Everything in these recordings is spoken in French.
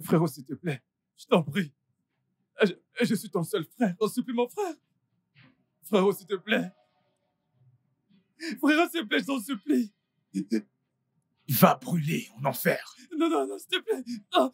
Frérot, s'il te plaît, je t'en prie. Je suis ton seul frère. On supplie mon frère. Frérot, s'il te plaît. Frérot, s'il te plaît, je t'en supplie. Va brûler en enfer. Non, non, non, s'il te plaît. Non.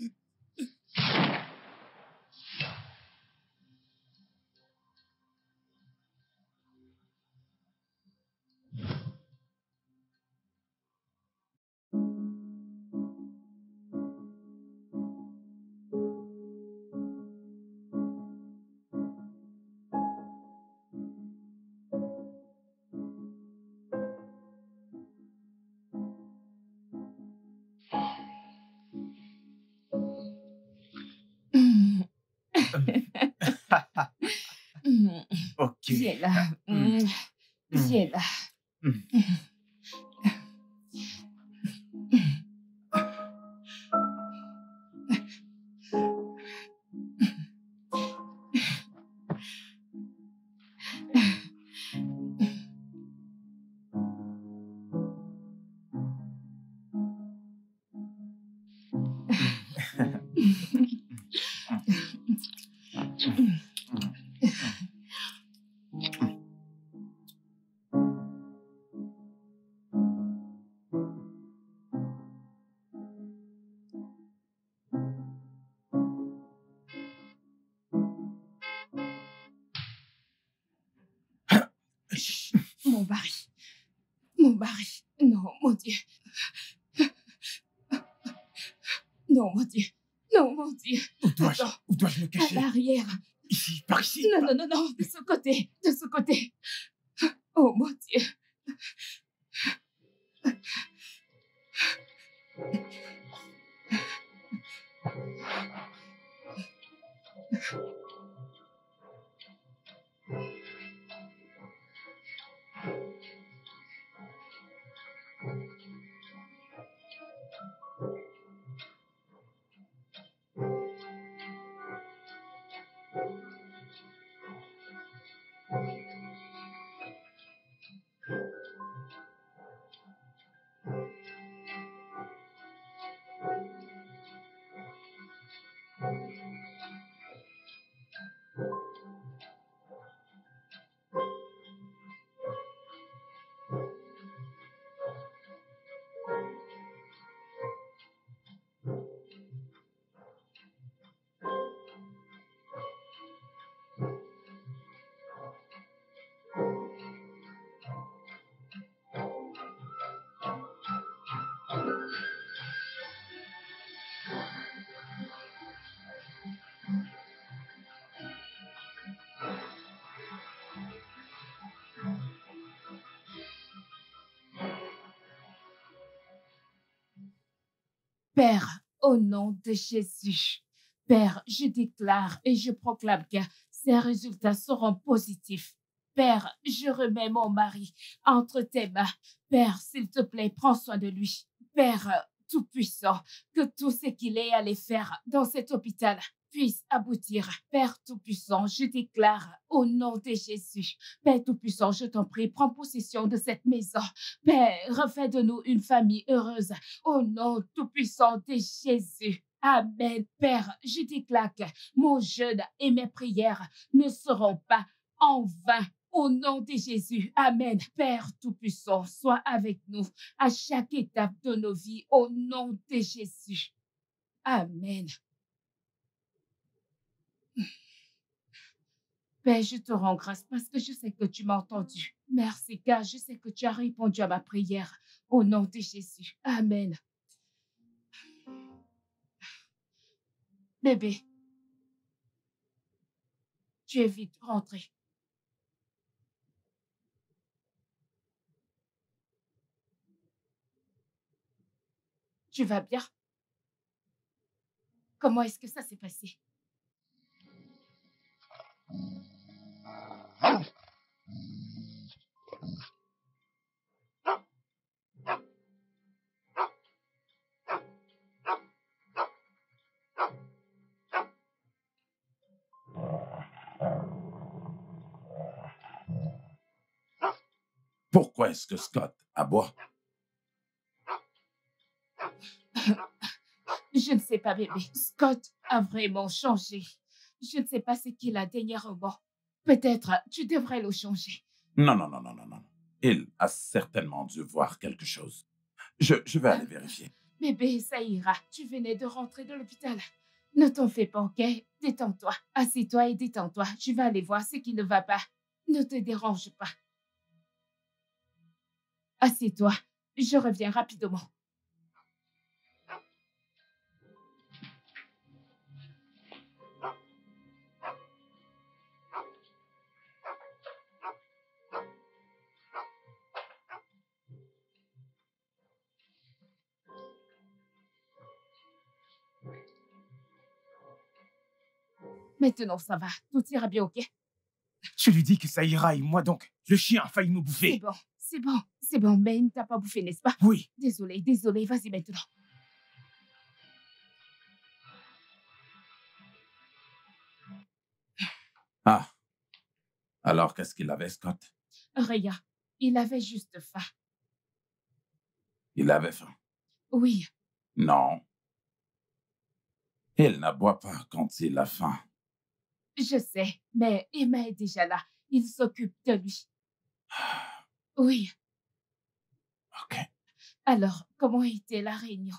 Ok. Viens là. Viens là. Mon mari. Mon mari. Non, mon Dieu. Non, mon Dieu. Non, mon Dieu. Où dois-je me cacher? À l'arrière. Ici, par ici. Non, non, non, non. De ce côté. De ce côté. Oh, mon Dieu. Père, au nom de Jésus, Père, je déclare et je proclame que ces résultats seront positifs. Père, je remets mon mari entre tes mains. Père, s'il te plaît, prends soin de lui. Père Tout-Puissant, que tout ce qu'il est allé faire dans cet hôpital puisse aboutir. Père Tout-Puissant, je déclare au nom de Jésus. Père Tout-Puissant, je t'en prie, prends possession de cette maison. Père, refais de nous une famille heureuse. Au nom tout-puissant de Jésus. Amen. Père, je déclare que mon jeûne et mes prières ne seront pas en vain. Au nom de Jésus. Amen. Père tout-puissant, sois avec nous à chaque étape de nos vies. Au nom de Jésus. Amen. Père, je te rends grâce parce que je sais que tu m'as entendu. Merci, car je sais que tu as répondu à ma prière. Au nom de Jésus. Amen. Bébé, tu es vite rentré. Tu vas bien? Comment est-ce que ça s'est passé? Pourquoi est-ce que Scott aboie? Je ne sais pas, bébé. Scott a vraiment changé. Je ne sais pas ce qu'il a dernièrement. Peut-être tu devrais le changer. Non, non, non, non, non, non. Il a certainement dû voir quelque chose. Je vais aller vérifier. Bébé, ça ira. Tu venais de rentrer de l'hôpital. Ne t'en fais pas, ok? Détends-toi. Assieds-toi et détends-toi. Je vais aller voir ce qui ne va pas. Ne te dérange pas. Assieds-toi. Je reviens rapidement. Maintenant, ça va. Tout ira bien, ok? Je lui dis que ça ira et moi donc. Le chien a failli nous C'est bouffer. bon, c'est bon, c'est bon. Mais il ne t'a pas bouffé, n'est-ce pas? Oui. Désolée, désolée. Vas-y maintenant. Ah. Alors, qu'est-ce qu'il avait, Scott? Rien. Il avait juste faim. Il avait faim. Oui, Non. Il n'aboie pas quand il a faim. je sais. Mais Emma est déjà là. Il s'occupe de lui. Oui. OK. Alors, comment était la réunion?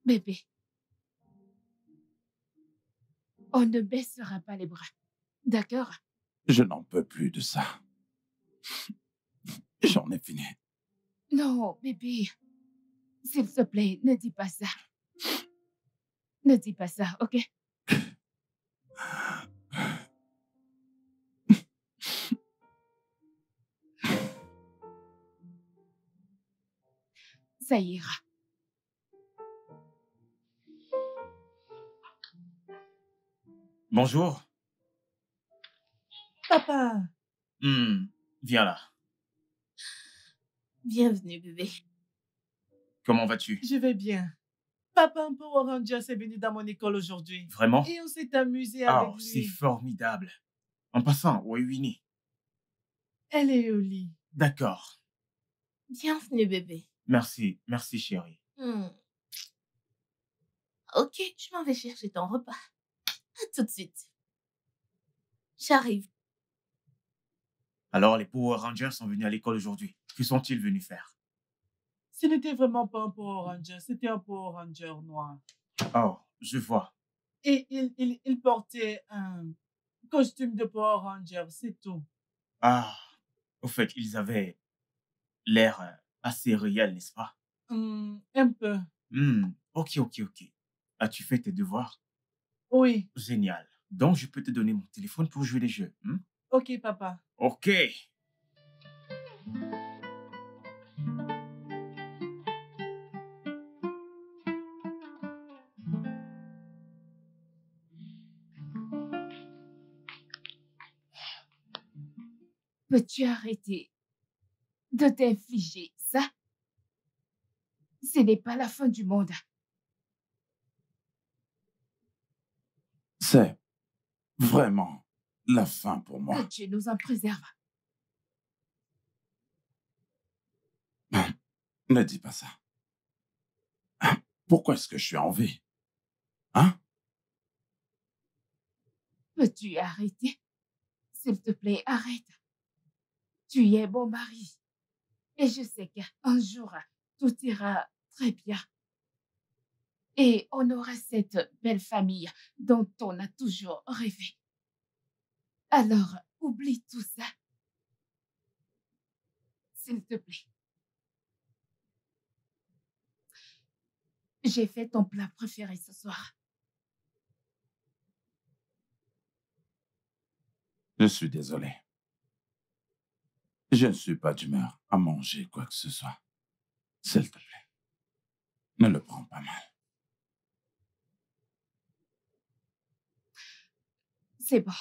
Bébé, on ne baissera pas les bras. D'accord? Je n'en peux plus de ça. J'en ai fini. Non, bébé. S'il te plaît, ne dis pas ça. Ne dis pas ça, ok? Ça ira. Bonjour. Papa, Viens là. bienvenue, bébé. Comment vas-tu? Je vais bien. Papa, un Power Ranger est venu dans mon école aujourd'hui. Vraiment? Et on s'est amusé avec Oh, lui. c'est formidable. En passant, où est Winnie? Elle est au lit. D'accord. Bienvenue, bébé. Merci, merci chérie. Ok, je m'en vais chercher ton repas. À tout de suite. J'arrive. Alors, les Power Rangers sont venus à l'école aujourd'hui. Que sont-ils venus faire? Ce n'était vraiment pas un Power Ranger, c'était un Power Ranger noir. Oh, je vois. Et il portait un costume de Power Ranger, c'est tout. Ah, au fait, ils avaient l'air assez réel, n'est-ce pas? Un peu. Ok, ok, ok. As-tu fait tes devoirs? Oui. Génial. Donc, je peux te donner mon téléphone pour jouer les jeux. Ok, papa. Ok. Peux-tu arrêter de t'infliger ça? Ce n'est pas la fin du monde. C'est vraiment la fin pour moi. Que Dieu nous en préserve. Ne dis pas ça. Pourquoi est-ce que je suis en vie? Hein? Peux-tu arrêter? S'il te plaît, arrête. Tu es mon mari. Et je sais qu'un jour, tout ira très bien. Et on aura cette belle famille dont on a toujours rêvé. Alors, oublie tout ça. S'il te plaît. J'ai fait ton plat préféré ce soir. Je suis désolé. Je ne suis pas d'humeur à manger quoi que ce soit. S'il te plaît, ne le prends pas mal. C'est bon.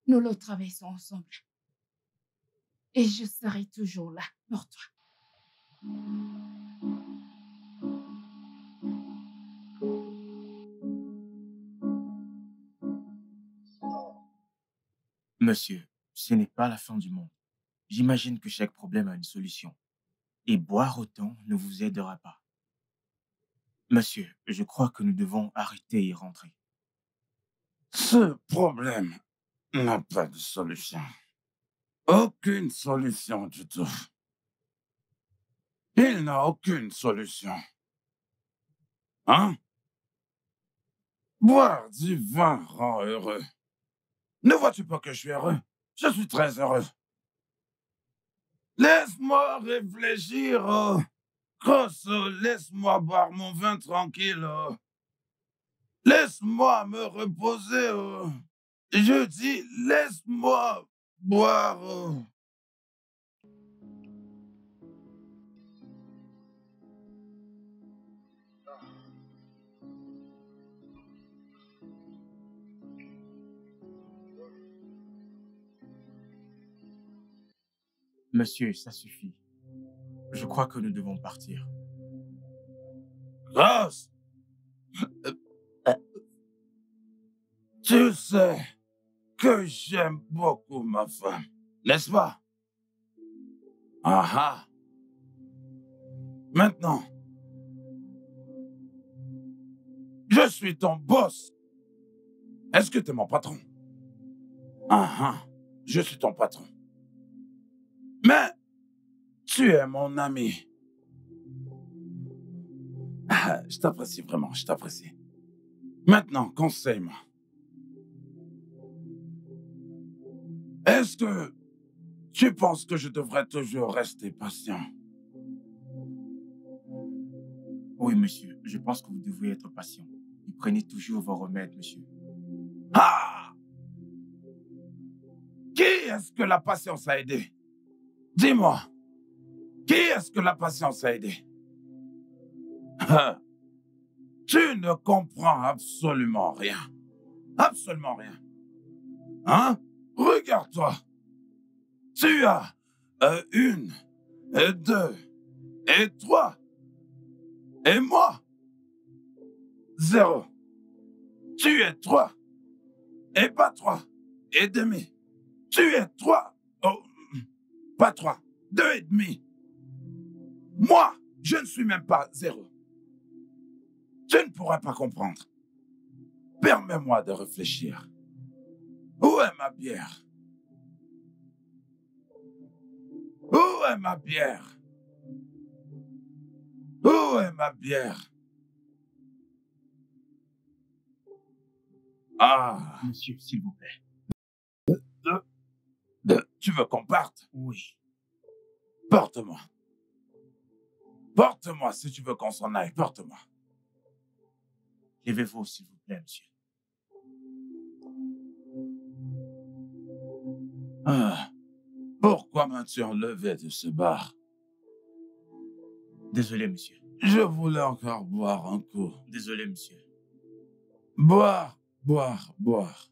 Nous le traversons ensemble. Et je serai toujours là pour toi. Monsieur, ce n'est pas la fin du monde. J'imagine que chaque problème a une solution. Et boire autant ne vous aidera pas. Monsieur, je crois que nous devons arrêter et rentrer. Ce problème n'a pas de solution. Aucune solution du tout. Il n'a aucune solution. Hein? Boire du vin rend heureux. Ne vois-tu pas que je suis heureux? Je suis très heureux. Laisse-moi réfléchir, oh. Cross, oh, laisse-moi boire mon vin tranquille, oh. Laisse-moi me reposer, oh. Je dis, laisse-moi boire, oh. Monsieur, ça suffit. Je crois que nous devons partir. Cross! Tu sais que j'aime beaucoup ma femme, n'est-ce pas? Ah ah! Maintenant, je suis ton boss. Est-ce que tu es mon patron? Ah ah! Je suis ton patron. Mais tu es mon ami. Ah, je t'apprécie vraiment, je t'apprécie. Maintenant, conseille-moi. Est-ce que tu penses que je devrais toujours rester patient? Oui, monsieur, je pense que vous devriez être patient. Et prenez toujours vos remèdes, monsieur. Ah! Qui est-ce que la patience a aidé? Dis-moi, qui est-ce que la patience a aidé? Tu ne comprends absolument rien. Absolument rien. Hein? Regarde-toi. Tu as 1, 2 et 3. Et moi, 0. Tu es 3 et pas 3 et demi. Tu es 3. Oh, pas 3. 2 et demi. Moi, je ne suis même pas 0. Tu ne pourrais pas comprendre. Permets-moi de réfléchir. Où est ma bière? Où est ma bière? Où est ma bière? Ah, Monsieur, s'il vous plaît. tu veux qu'on parte? Oui. Porte-moi. Porte-moi si tu veux qu'on s'en aille. Porte-moi. Levez-vous, s'il vous plaît, monsieur. Ah, pourquoi m'as-tu enlevé de ce bar? Désolé, monsieur. Je voulais encore boire un coup. Désolé, monsieur. Boire, boire, boire.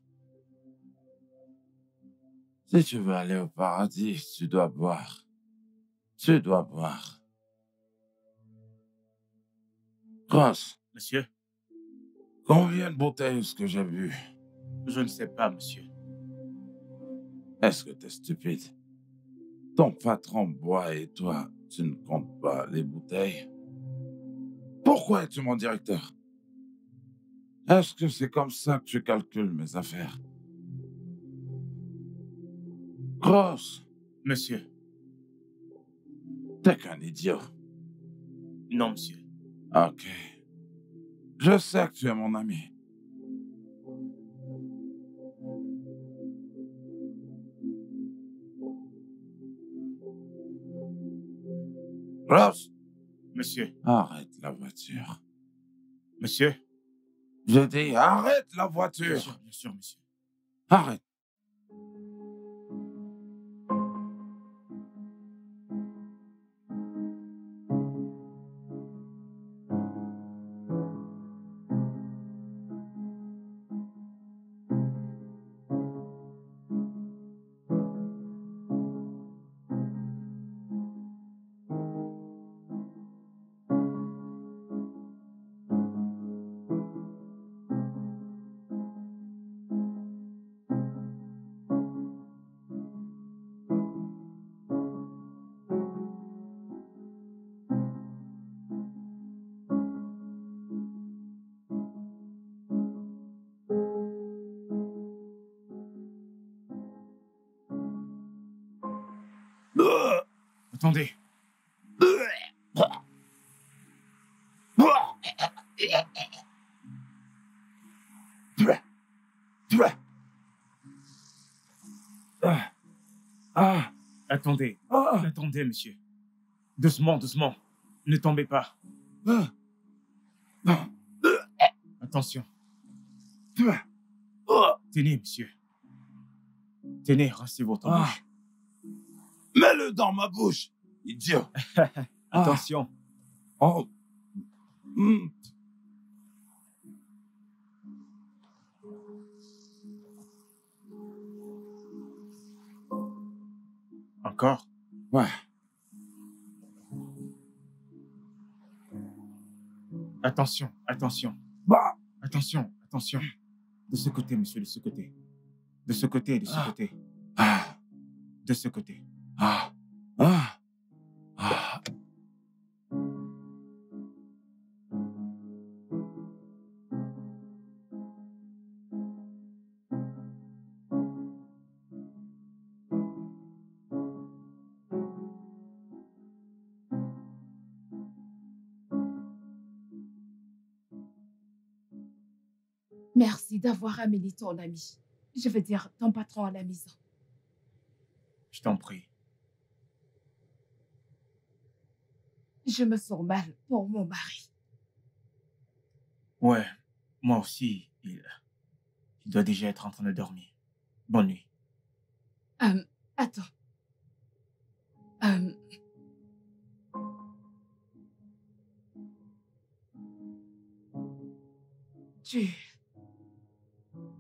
Si tu veux aller au paradis, tu dois boire. Tu dois boire. Cross, Monsieur, combien de bouteilles est-ce que j'ai bu? je ne sais pas, monsieur. Est-ce que t'es stupide? Ton patron boit et toi, tu ne comptes pas les bouteilles? Pourquoi es-tu mon directeur? Est-ce que c'est comme ça que tu calcules mes affaires? Cross, Monsieur. t'es qu'un idiot. Non, monsieur. Ok. Je sais que tu es mon ami. Ross, Monsieur, arrête la voiture. monsieur. Je dis, arrête la Bien voiture. sûr, monsieur. Arrête. Attendez. Attendez. Attendez, monsieur. Doucement, doucement. Ne tombez pas. Attention. Tenez, monsieur. Tenez, rincez votre bouche. Mets-le dans ma bouche, idiot. Attention. Oh. Mm. Encore. Ouais. Attention, attention. Bah. Attention, attention. De ce côté, monsieur, de ce côté. De ce côté, de ce côté. Ah. De ce côté. Ah. Ah. Ah. Merci d'avoir amené ton ami. Je veux dire, ton patron à la maison. Je t'en prie. Je me sens mal pour mon mari. Ouais, moi aussi, il doit déjà être en train de dormir. Bonne nuit. Attends.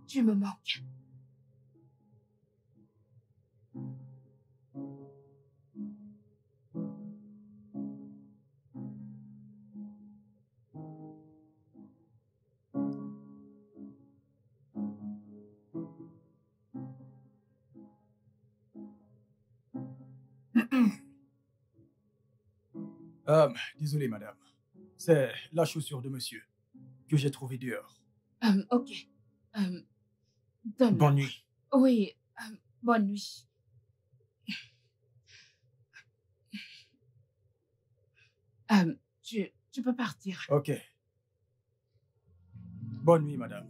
Tu me manques. Désolé, madame. C'est la chaussure de monsieur que j'ai trouvée dehors. Ok. Donne-moi. Bonne nuit. Oui, bonne nuit. Tu peux partir. Ok. Bonne nuit, madame.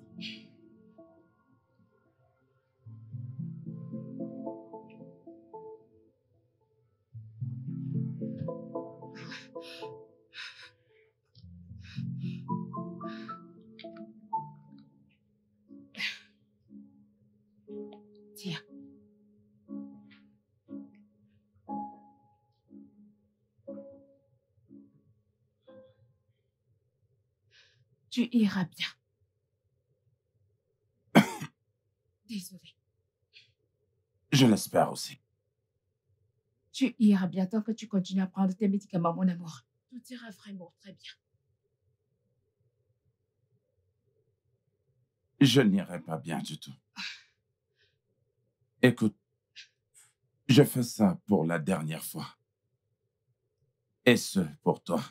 Tiens. Tu iras bien. Désolée. Je l'espère aussi. Tu iras bien tant que tu continues à prendre tes médicaments, mon amour. Tout ira vraiment très bien. Je n'irai pas bien du tout. Écoute, je fais ça pour la dernière fois. Et ce, pour toi.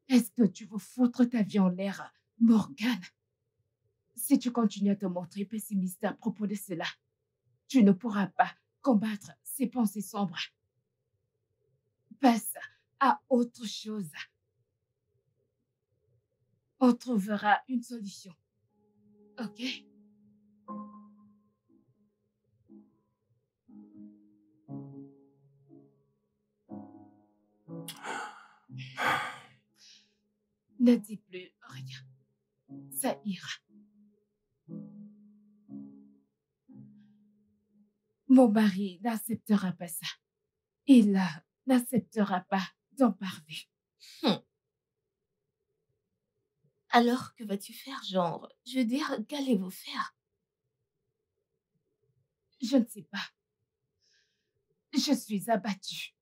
Est-ce que tu veux foutre ta vie en l'air, Morgane? Si tu continues à te montrer pessimiste à propos de cela, tu ne pourras pas combattre ces pensées sombres. Passe à autre chose. On trouvera une solution. Ok? Ne dis plus rien. Ça ira. Mon mari n'acceptera pas ça. Il n'acceptera pas d'en parler. Alors, que vas-tu faire, genre? Je veux dire, qu'allez-vous faire? Je ne sais pas. Je suis abattue.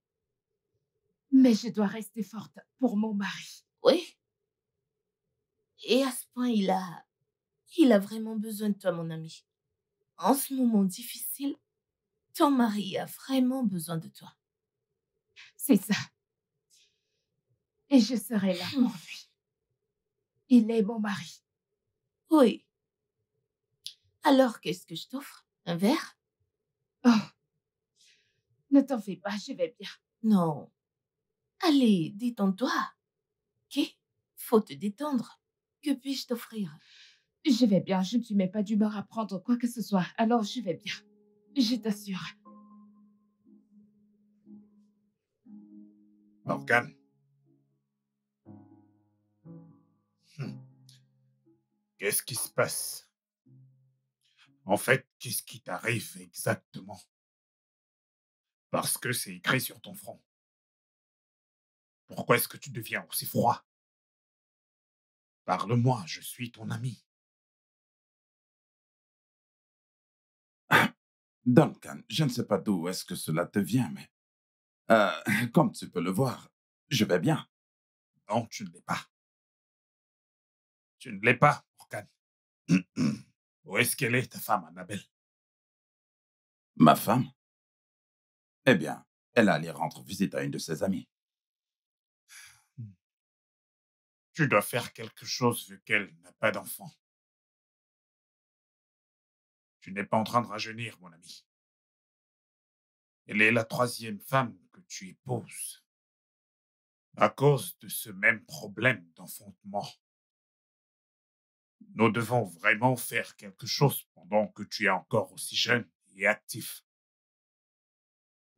Mais je dois rester forte pour mon mari. Oui. Et à ce point, il a vraiment besoin de toi, mon ami. En ce moment difficile, ton mari a vraiment besoin de toi. C'est ça. Et je serai là pour lui. Il est mon mari. Oui. Alors, qu'est-ce que je t'offre? Un verre? Oh. Ne t'en fais pas, je vais bien. Non. Allez, détends-toi. Ok? Faut te détendre. Que puis-je t'offrir? Je vais bien, je ne suis même pas d'humeur à prendre quoi que ce soit. Alors je vais bien. Je t'assure. Morgane. Qu'est-ce qui se passe? En fait, qu'est-ce qui t'arrive exactement? Parce que c'est écrit sur ton front. Pourquoi est-ce que tu deviens aussi froid? Parle-moi, je suis ton ami. Duncan, je ne sais pas d'où est-ce que cela te vient, mais comme tu peux le voir, je vais bien. Non, tu ne l'es pas. Tu ne l'es pas, Morgane. Où est-ce qu'elle est, ta femme, Annabelle? Ma femme? Eh bien, elle est allée rendre visite à une de ses amies. Tu dois faire quelque chose vu qu'elle n'a pas d'enfant. Tu n'es pas en train de rajeunir, mon ami. Elle est la 3e femme que tu épouses. À cause de ce même problème d'enfantement. Nous devons vraiment faire quelque chose pendant que tu es encore aussi jeune et actif.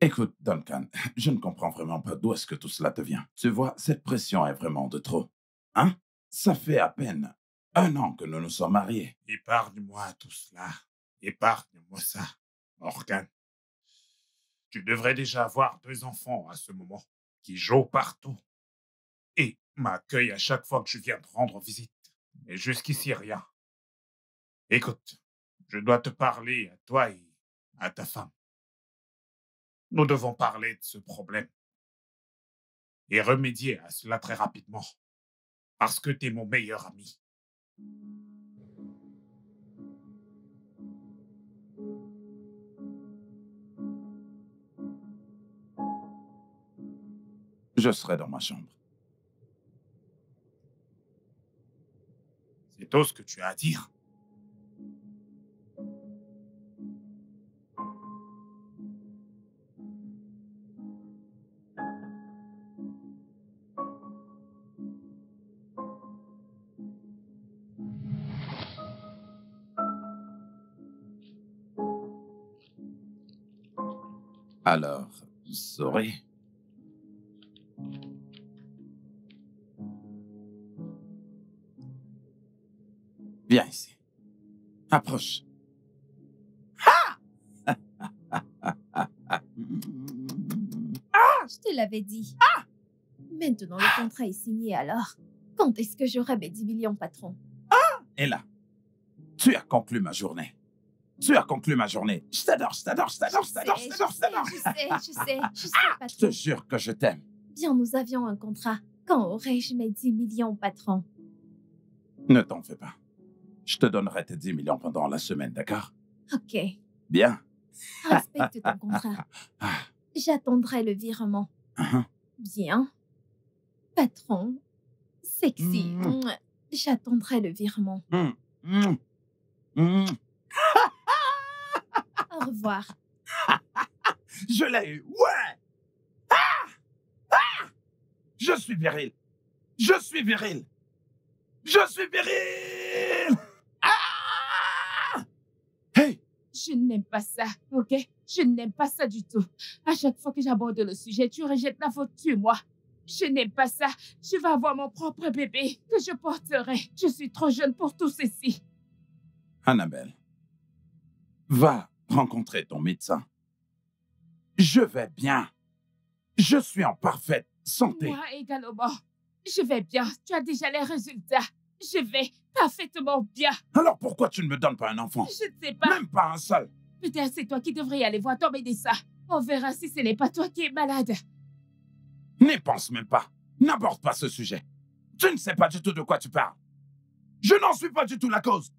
Écoute, Duncan, je ne comprends vraiment pas d'où est-ce que tout cela te vient. Tu vois, cette pression est vraiment de trop. Hein? Ça fait à peine 1 an que nous nous sommes mariés. Épargne-moi tout cela. Épargne-moi ça, Morgane. Tu devrais déjà avoir 2 enfants à ce moment, qui jouent partout et m'accueillent à chaque fois que je viens te rendre visite. Et jusqu'ici, rien. Écoute, je dois te parler à toi et à ta femme. Nous devons parler de ce problème et remédier à cela très rapidement, parce que tu es mon meilleur ami. Je serai dans ma chambre. C'est tout ce que tu as à dire? Alors, sorry. Viens ici. Approche. Je te l'avais dit. Maintenant, le contrat est signé alors. Quand est-ce que j'aurai mes 10 millions, patron? Et là, tu as conclu ma journée. Tu as conclu ma journée. Je t'adore, je t'adore, je t'adore, je t'adore, je t'adore, je t'adore. Je sais, Je te patron. jure que je t'aime. Bien, nous avions un contrat. Quand aurai-je mes 10 millions, patron? Ne t'en fais pas. Je te donnerai tes 10 millions pendant la semaine, d'accord? Ok. Bien. Respecte ton contrat. J'attendrai le virement. Bien. Patron. Sexy. J'attendrai le virement. Au revoir. Je l'ai eu. Ouais. Je suis viril. Je suis viril. Je suis viril. Hey. Je n'aime pas ça, ok? Je n'aime pas ça du tout. À chaque fois que j'aborde le sujet, tu rejettes la faute sur moi. Je n'aime pas ça. Je vais avoir mon propre bébé que je porterai. Je suis trop jeune pour tout ceci. Annabelle, va rencontrer ton médecin. Je vais bien. Je suis en parfaite santé. Moi également. Je vais bien. Tu as déjà les résultats. Je vais parfaitement bien. Alors pourquoi tu ne me donnes pas un enfant? Je ne sais pas. Même pas un seul. Peut-être c'est toi qui devrais aller voir ton médecin. On verra si ce n'est pas toi qui es malade. N'y pense même pas. N'aborde pas ce sujet. Tu ne sais pas du tout de quoi tu parles. Je n'en suis pas du tout la cause.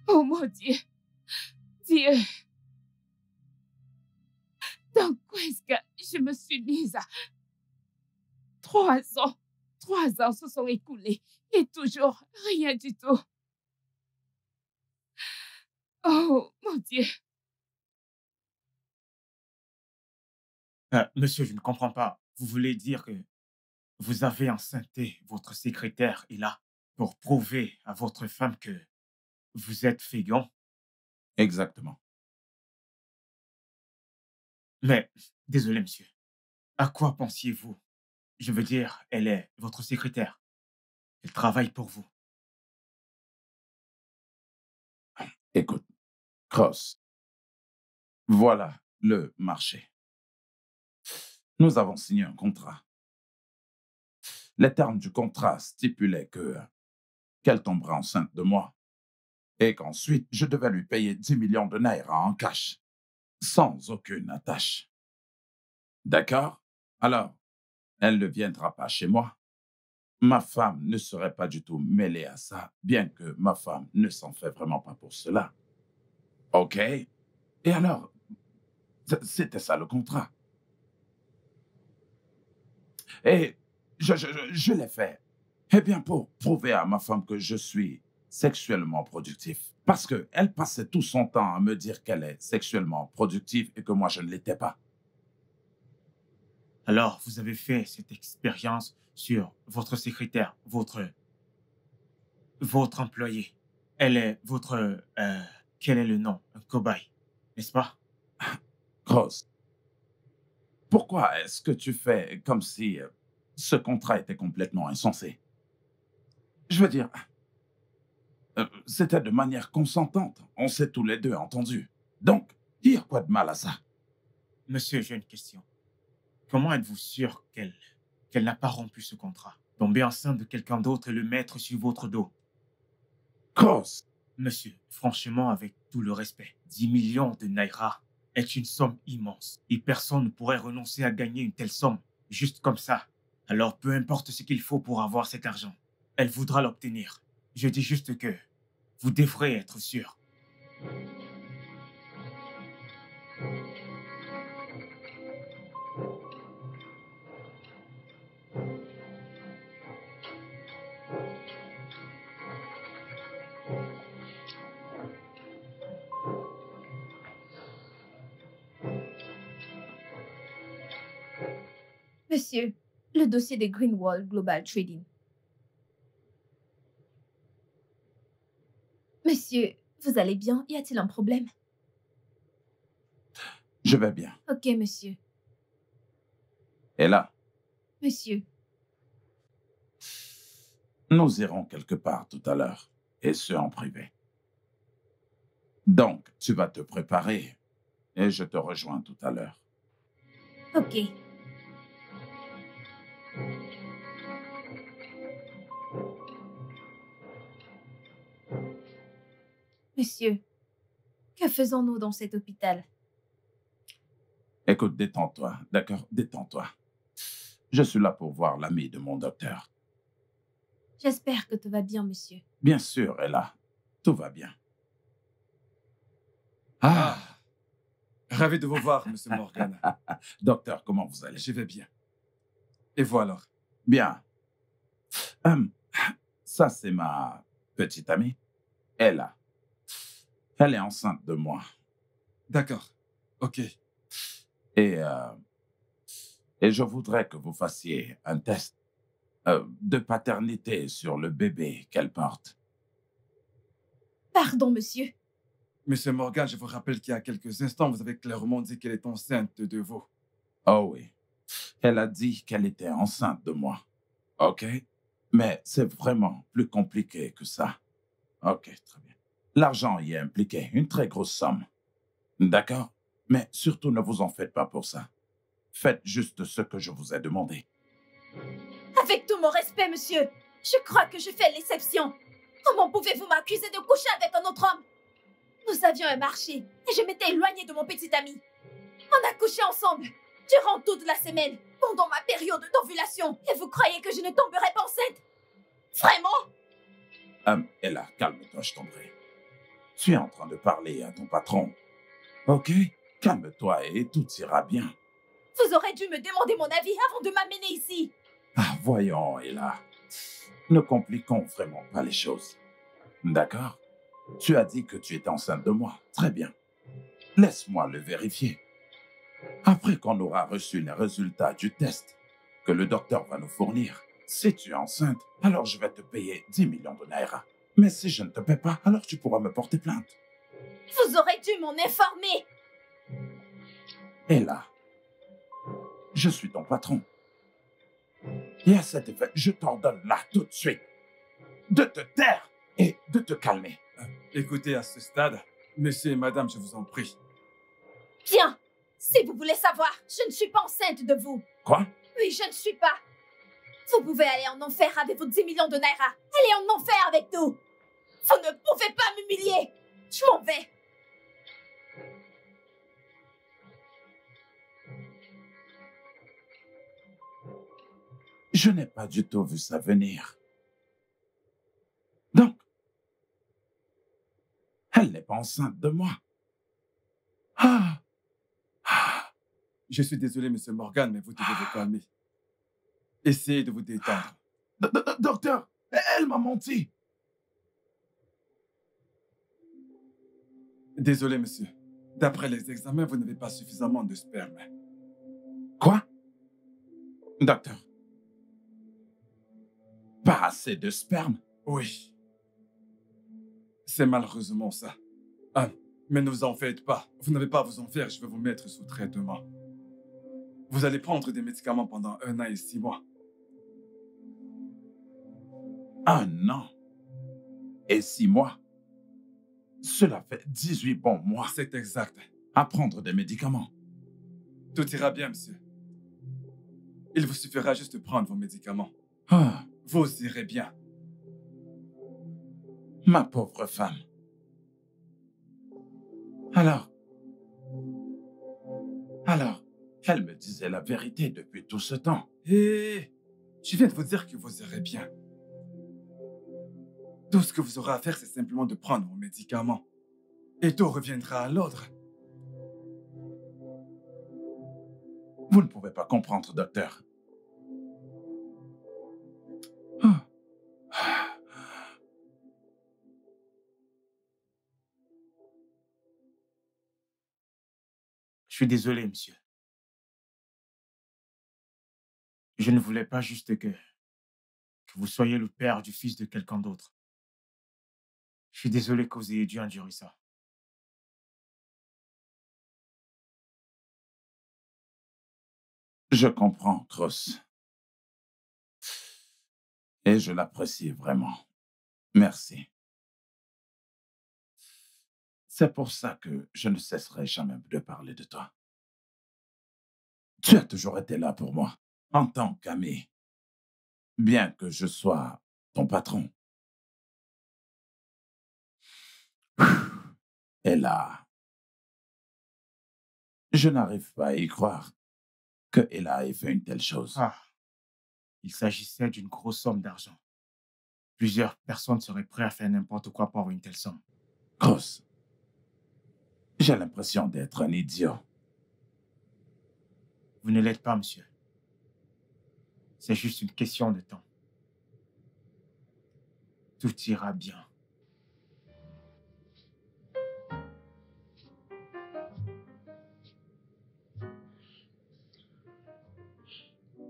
Oh mon Dieu. Dieu. Dans quoi est-ce que je me suis mise à... 3 ans. 3 ans se sont écoulés et toujours rien du tout. Oh mon Dieu. Monsieur, je ne comprends pas. Vous voulez dire que vous avez enceinté votre secrétaire et là pour prouver à votre femme que vous êtes fécond? Exactement. Mais, désolé, monsieur. À quoi pensiez-vous? Je veux dire, elle est votre secrétaire. Elle travaille pour vous. Écoute, Cross, voilà le marché. Nous avons signé un contrat. Les termes du contrat stipulaient qu'elle tomberait enceinte de moi et qu'ensuite je devais lui payer 10 millions de naira en cash, sans aucune attache. D'accord? Alors, elle ne viendra pas chez moi. Ma femme ne serait pas du tout mêlée à ça, bien que ma femme ne s'en fait vraiment pas pour cela. OK? Et alors, c'était ça le contrat. Et je l'ai fait. Eh bien, pour prouver à ma femme que je suis sexuellement productif. Parce qu'elle passait tout son temps à me dire qu'elle est sexuellement productive et que moi, je ne l'étais pas. Alors, vous avez fait cette expérience sur votre secrétaire, votre employé. Elle est votre... quel est le nom? Un cobaye, n'est-ce pas? Grosse, pourquoi est-ce que tu fais comme si ce contrat était complètement insensé? Je veux dire, c'était de manière consentante. On s'est tous les deux entendus. Donc, il y a quoi de mal à ça? Monsieur, j'ai une question. Comment êtes-vous sûr qu'elle n'a pas rompu ce contrat? Tomber enceinte de quelqu'un d'autre et le mettre sur votre dos? Grosse, Monsieur, franchement, avec tout le respect, 10 millions de naira est une somme immense et personne ne pourrait renoncer à gagner une telle somme juste comme ça. Alors, peu importe ce qu'il faut pour avoir cet argent, elle voudra l'obtenir. Je dis juste que vous devrez être sûr. Monsieur, le dossier de Greenwall Global Trading. Monsieur, vous allez bien? Y a-t-il un problème? je vais bien. Ok, monsieur. Et là, Monsieur, nous irons quelque part tout à l'heure, et ce en privé. Donc, tu vas te préparer, et je te rejoins tout à l'heure. ok. Monsieur, que faisons-nous dans cet hôpital? Écoute, détends-toi, d'accord? Détends-toi. Je suis là pour voir l'ami de mon docteur. J'espère que tout va bien, monsieur. Bien sûr, Ella, tout va bien. Ah, ravi de vous voir, Monsieur Morgan. Docteur, comment vous allez? Je vais bien. Et vous alors? Bien. Ça, c'est ma petite amie, Ella. Elle est enceinte de moi. D'accord. Ok. Et je voudrais que vous fassiez un test de paternité sur le bébé qu'elle porte. Pardon, monsieur. Monsieur Morgan, je vous rappelle qu'il y a quelques instants, vous avez clairement dit qu'elle est enceinte de vous. Oh oui. Elle a dit qu'elle était enceinte de moi. OK? Mais c'est vraiment plus compliqué que ça. OK, très bien. L'argent y est impliqué, une très grosse somme. D'accord? Mais surtout, ne vous en faites pas pour ça. Faites juste ce que je vous ai demandé. Avec tout mon respect, monsieur, je crois que je fais l'exception. Comment pouvez-vous m'accuser de coucher avec un autre homme? Nous avions un marché et je m'étais éloignée de mon petit ami. On a couché ensemble durant toute la semaine, pendant ma période d'ovulation. Et vous croyez que je ne tomberai pas enceinte? Vraiment? Ella, calme-toi, je t'en prie. Tu es en train de parler à ton patron. OK? Calme-toi et tout ira bien. Vous aurez dû me demander mon avis avant de m'amener ici. Ah, voyons, Ella. Ne compliquons vraiment pas les choses. D'accord? Tu as dit que tu étais enceinte de moi. Très bien. Laisse-moi le vérifier. Après qu'on aura reçu les résultats du test que le docteur va nous fournir, si tu es enceinte, alors je vais te payer 10 millions de naira. Mais si je ne te paie pas, alors tu pourras me porter plainte. Vous aurez dû m'en informer. Et là, je suis ton patron. Et à cet effet, je t'ordonne là tout de suite de te taire et de te calmer. Écoutez, à ce stade, monsieur et madame, je vous en prie. Bien. Si vous voulez savoir, je ne suis pas enceinte de vous. Quoi? Oui, je ne suis pas. Vous pouvez aller en enfer avec vos 10 millions de naira. Allez en enfer avec nous. Vous ne pouvez pas m'humilier. Je m'en vais. Je n'ai pas du tout vu ça venir. Donc, elle n'est pas enceinte de moi. Ah! Je suis désolé, monsieur Morgan, mais vous devez vous calmer. Essayez de vous détendre. Docteur, elle m'a menti. Désolé, monsieur. D'après les examens, vous n'avez pas suffisamment de sperme. Quoi? Docteur. Pas assez de sperme? Oui. C'est malheureusement ça. Ah, mais ne vous en faites pas. Vous n'avez pas à vous en faire, je vais vous mettre sous traitement. Vous allez prendre des médicaments pendant 1 an et 6 mois. 1 an et 6 mois? Cela fait 18 bons mois. C'est exact. À prendre des médicaments. Tout ira bien, monsieur. Il vous suffira juste de prendre vos médicaments. Ah, Vous irez bien. ma pauvre femme. Alors, elle me disait la vérité depuis tout ce temps. Hé, je viens de vous dire que vous irez bien. Tout ce que vous aurez à faire, c'est simplement de prendre vos médicaments. Et tout reviendra à l'ordre. Vous ne pouvez pas comprendre, docteur. Ah. Je suis désolé, monsieur. Je ne voulais pas juste que vous soyez le père du fils de quelqu'un d'autre. Je suis désolé que vous ayez dû endurer ça. Je comprends, Cross. Et je l'apprécie vraiment. Merci. C'est pour ça que je ne cesserai jamais de parler de toi. Tu as toujours été là pour moi, en tant qu'ami, bien que je sois ton patron. Et là, je n'arrive pas à y croire que Ella ait fait une telle chose. Ah, il s'agissait d'une grosse somme d'argent. Plusieurs personnes seraient prêtes à faire n'importe quoi pour avoir une telle somme. Cross, j'ai l'impression d'être un idiot. Vous ne l'êtes pas, monsieur. C'est juste une question de temps. Tout ira bien.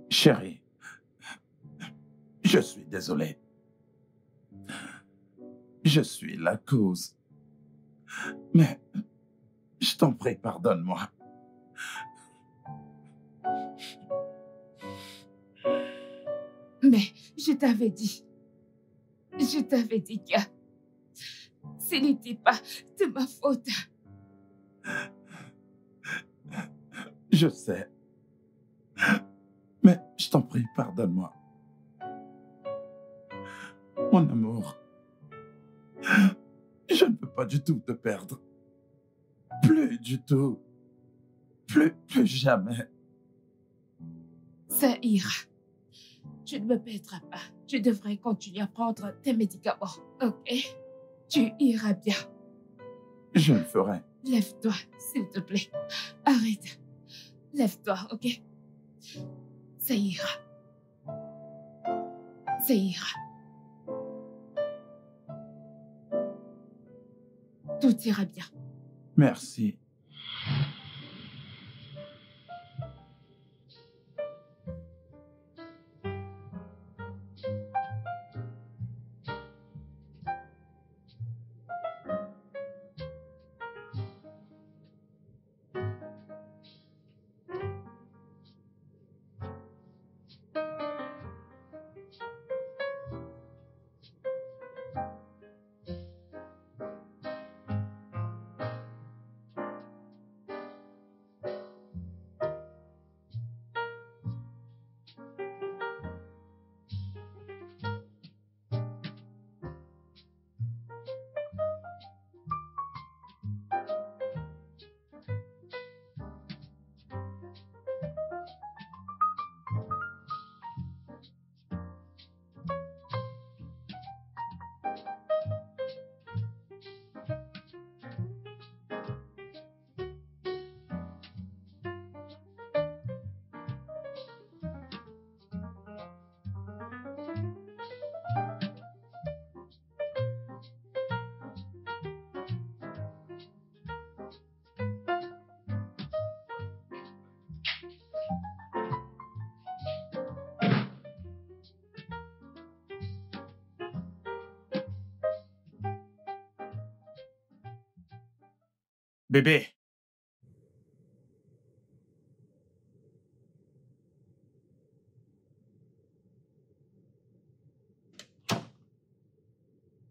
Chérie, je suis désolé. Je suis la cause Mais, je t'en prie, pardonne-moi. Mais je t'avais dit que ce n'était pas de ma faute. Je sais. Mais, je t'en prie, pardonne-moi. Mon amour, je ne peux pas du tout te perdre. Plus du tout. Plus jamais. Ça ira. Tu ne me perdras pas. Tu devrais continuer à prendre tes médicaments, ok? Tu iras bien. Je le ferai. Lève-toi, s'il te plaît. Arrête. Lève-toi, ok? Ça ira. Ça ira. Tout ira bien. Merci. Bébé,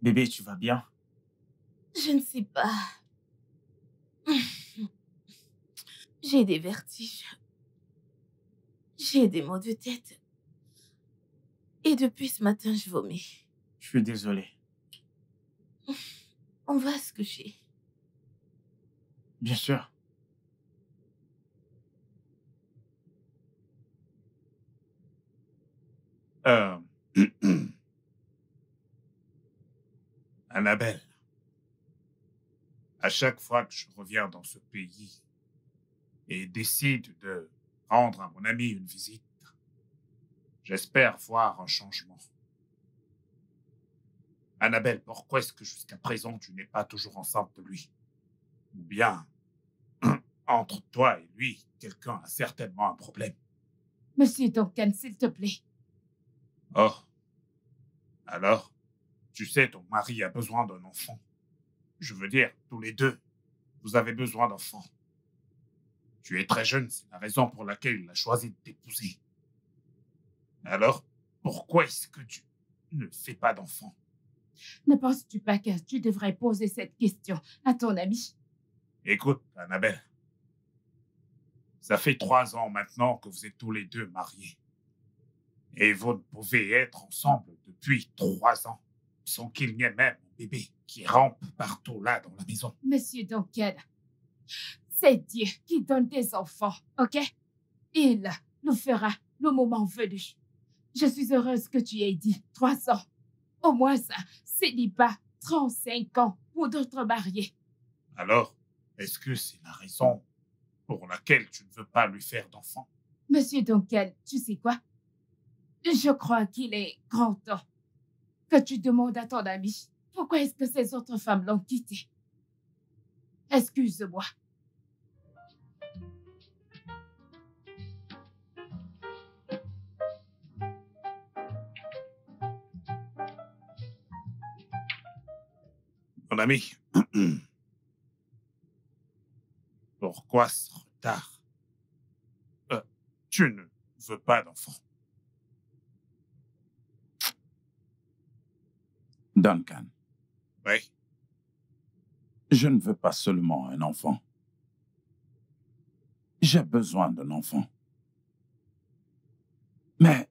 bébé, tu vas bien? Je ne sais pas. J'ai des vertiges. J'ai des maux de tête. Et depuis ce matin, je vomis. Je suis désolé. On va se coucher. Bien sûr. Euh... Annabelle, à chaque fois que je reviens dans ce pays et décide de rendre à mon ami une visite, j'espère voir un changement. Annabelle, pourquoi est-ce que jusqu'à présent tu n'es pas toujours enceinte de lui? Ou bien, entre toi et lui, quelqu'un a certainement un problème. Monsieur Duncan, s'il te plaît. Oh, alors, tu sais, ton mari a besoin d'un enfant. Je veux dire, tous les deux, vous avez besoin d'enfants. Tu es très jeune, c'est la raison pour laquelle il a choisi de t'épouser. Alors, pourquoi est-ce que tu ne fais pas d'enfant? Ne penses-tu pas que tu devrais poser cette question à ton ami? Écoute, Annabelle, ça fait 3 ans maintenant que vous êtes tous les deux mariés. Et vous ne pouvez être ensemble depuis 3 ans, sans qu'il n'y ait même un bébé qui rampe partout là dans la maison. Monsieur Duncan, c'est Dieu qui donne des enfants, ok? Il nous fera le moment venu. Je suis heureuse que tu aies dit 3 ans. Au moins ça, ce n'est pas 35 ans pour d'autres mariés. Alors, est-ce que c'est la raison pour laquelle tu ne veux pas lui faire d'enfant? Monsieur Duncan, tu sais quoi? Je crois qu'il est grand temps que tu demandes à ton ami pourquoi est-ce que ces autres femmes l'ont quitté. Excuse-moi. Mon ami, Pourquoi ce retard? Tu ne veux pas d'enfant. Duncan, Oui. je ne veux pas seulement un enfant. J'ai besoin d'un enfant. Mais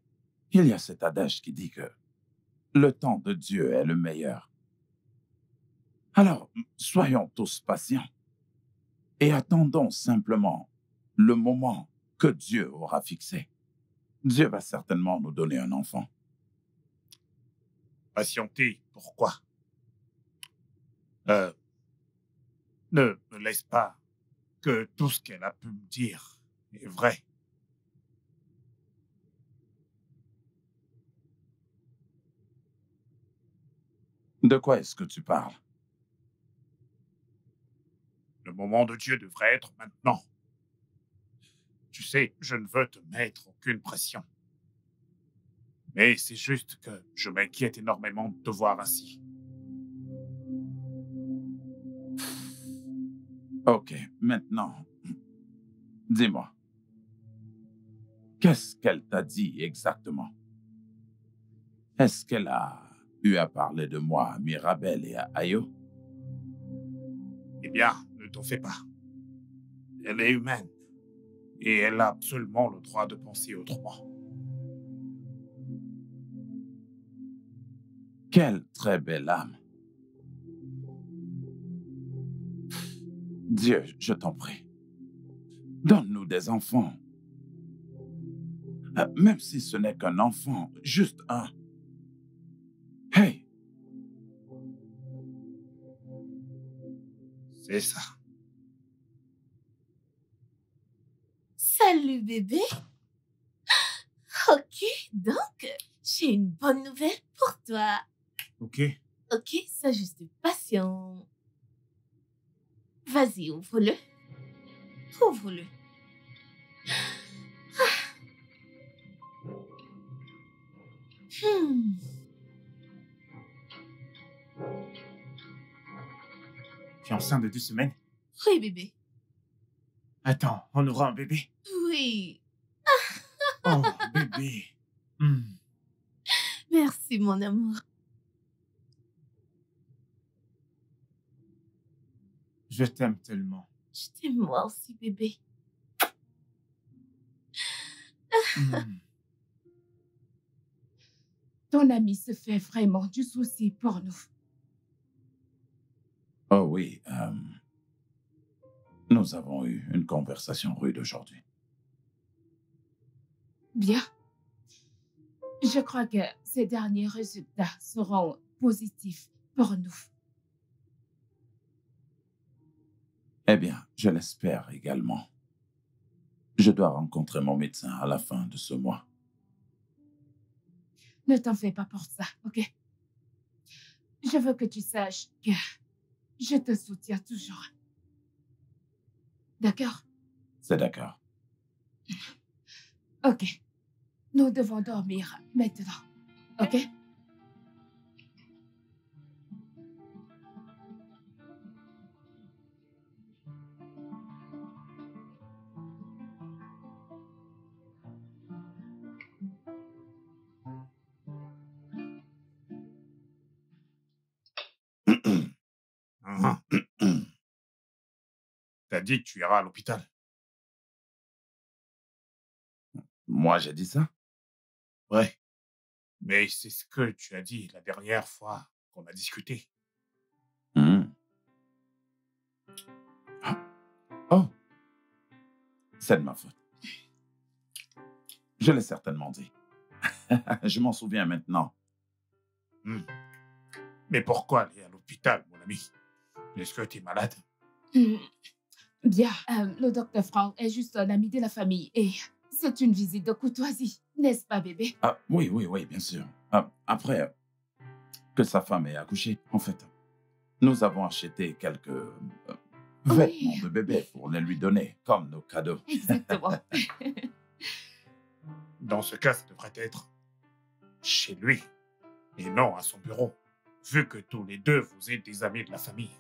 il y a cet adage qui dit que le temps de Dieu est le meilleur. Alors, soyons tous patients et attendons simplement le moment que Dieu aura fixé. Dieu va certainement nous donner un enfant. Patienter, pourquoi? Ne me laisse pas que tout ce qu'elle a pu me dire est vrai. De quoi est-ce que tu parles? Le moment de Dieu devrait être maintenant. Tu sais, je ne veux te mettre aucune pression. Mais c'est juste que je m'inquiète énormément de te voir ainsi. Ok, maintenant, dis-moi, qu'est-ce qu'elle t'a dit exactement? Est-ce qu'elle a eu à parler de moi à Mirabel et à Ayo? Eh bien, ne t'en fais pas. Elle est humaine. Et elle a absolument le droit de penser autrement. Quelle très belle âme. Dieu, je t'en prie, donne-nous des enfants. Même si ce n'est qu'un enfant, juste un. Hey, C'est ça. Salut bébé. Ok, donc, j'ai une bonne nouvelle pour toi. Ok. Ok, sois juste patient. Vas-y, ouvre-le. Ouvre-le. Hmm. Tu es enceinte de 2 semaines? Oui, bébé. Attends, on aura un bébé? Oui. Oh, bébé. Hmm. Merci, mon amour. Je t'aime tellement. Je t'aime moi aussi, bébé. Hmm. Ton ami se fait vraiment du souci pour nous. oh oui, nous avons eu une conversation rude aujourd'hui. Bien. Je crois que ces derniers résultats seront positifs pour nous. Eh bien, je l'espère également. Je dois rencontrer mon médecin à la fin de ce mois. Ne t'en fais pas pour ça, ok? Je veux que tu saches que je te soutiens toujours. D'accord? C'est d'accord. Ok. Nous devons dormir maintenant, ok? Ah, t'as dit que tu iras à l'hôpital. Moi, j'ai dit ça? Ouais. Mais c'est ce que tu as dit la dernière fois qu'on a discuté. Hmm. Ah. Oh, c'est de ma faute. Je l'ai certainement dit. Je m'en souviens maintenant. Mais pourquoi aller à l'hôpital, mon ami? Est-ce que tu es malade? Bien. Le docteur Frank est juste un ami de la famille et c'est une visite de courtoisie, n'est-ce pas, bébé? Ah, oui, bien sûr. Après que sa femme ait accouché, en fait, nous avons acheté quelques vêtements de bébé pour les lui donner comme nos cadeaux. Exactement. Dans ce cas, ça devrait être chez lui et non à son bureau, vu que tous les deux vous êtes des amis de la famille.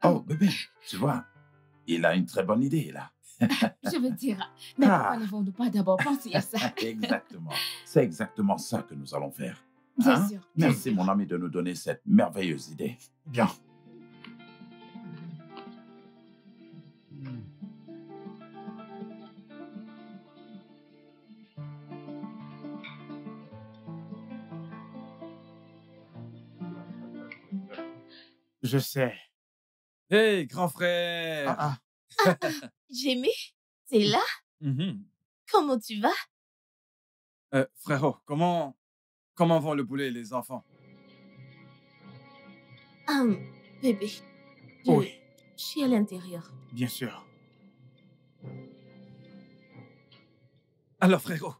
Oh, bébé, tu vois, Il a une très bonne idée, là. Je veux dire, mais pourquoi n'avons-nous pas d'abord pensé à ça? Exactement. C'est exactement ça que nous allons faire. Bien sûr. bien Merci, sûr. mon ami, de nous donner cette merveilleuse idée. Bien. Je sais. Hey, grand frère! Ah, Jamie, t'es là? Mhm. Comment tu vas? Frérot, comment vont le boulet et les enfants? Bébé, oui, je suis à l'intérieur. bien sûr. Alors, frérot,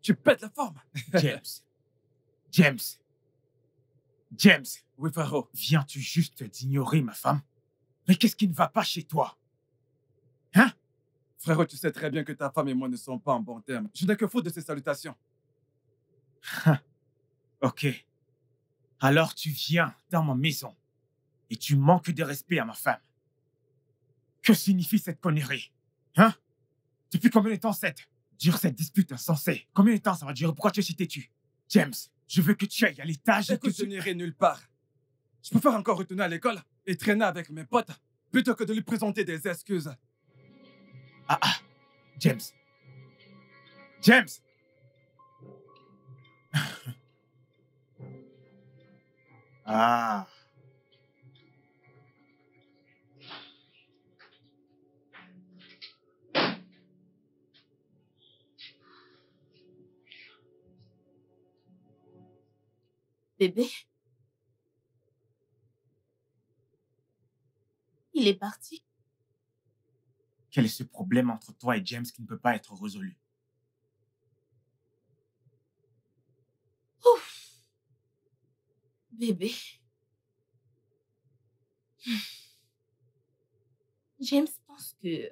tu pètes la forme. James. James. James, Oui, frérot. viens-tu juste d'ignorer ma femme? Mais qu'est-ce qui ne va pas chez toi? Frérot, tu sais très bien que ta femme et moi ne sommes pas en bons termes. Je n'ai que faute de ces salutations. Ok. Alors tu viens dans ma maison et tu manques de respect à ma femme. Que signifie cette connerie? Depuis combien de temps dure cette dispute insensée? Combien de temps ça va durer? Pourquoi tu es si têtu? James, je veux que tu ailles à l'étage et que Écoute, je n'irai nulle part. Je préfère encore retourner à l'école et traîner avec mes potes plutôt que de lui présenter des excuses. James. James! Ah. Bébé? Il est parti? Quel est ce problème entre toi et James qui ne peut pas être résolu? Ouf! Bébé. James pense que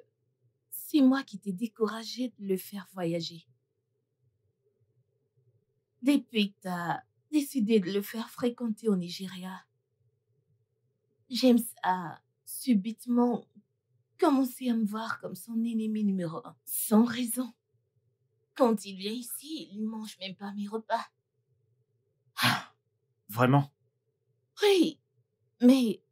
c'est moi qui t'ai découragé de le faire voyager. Depuis que t'as décidé de le faire fréquenter au Nigeria, James a subitement commencé à me voir comme son ennemi numéro 1, sans raison. Quand il vient ici, il ne mange même pas mes repas. Vraiment? Oui, mais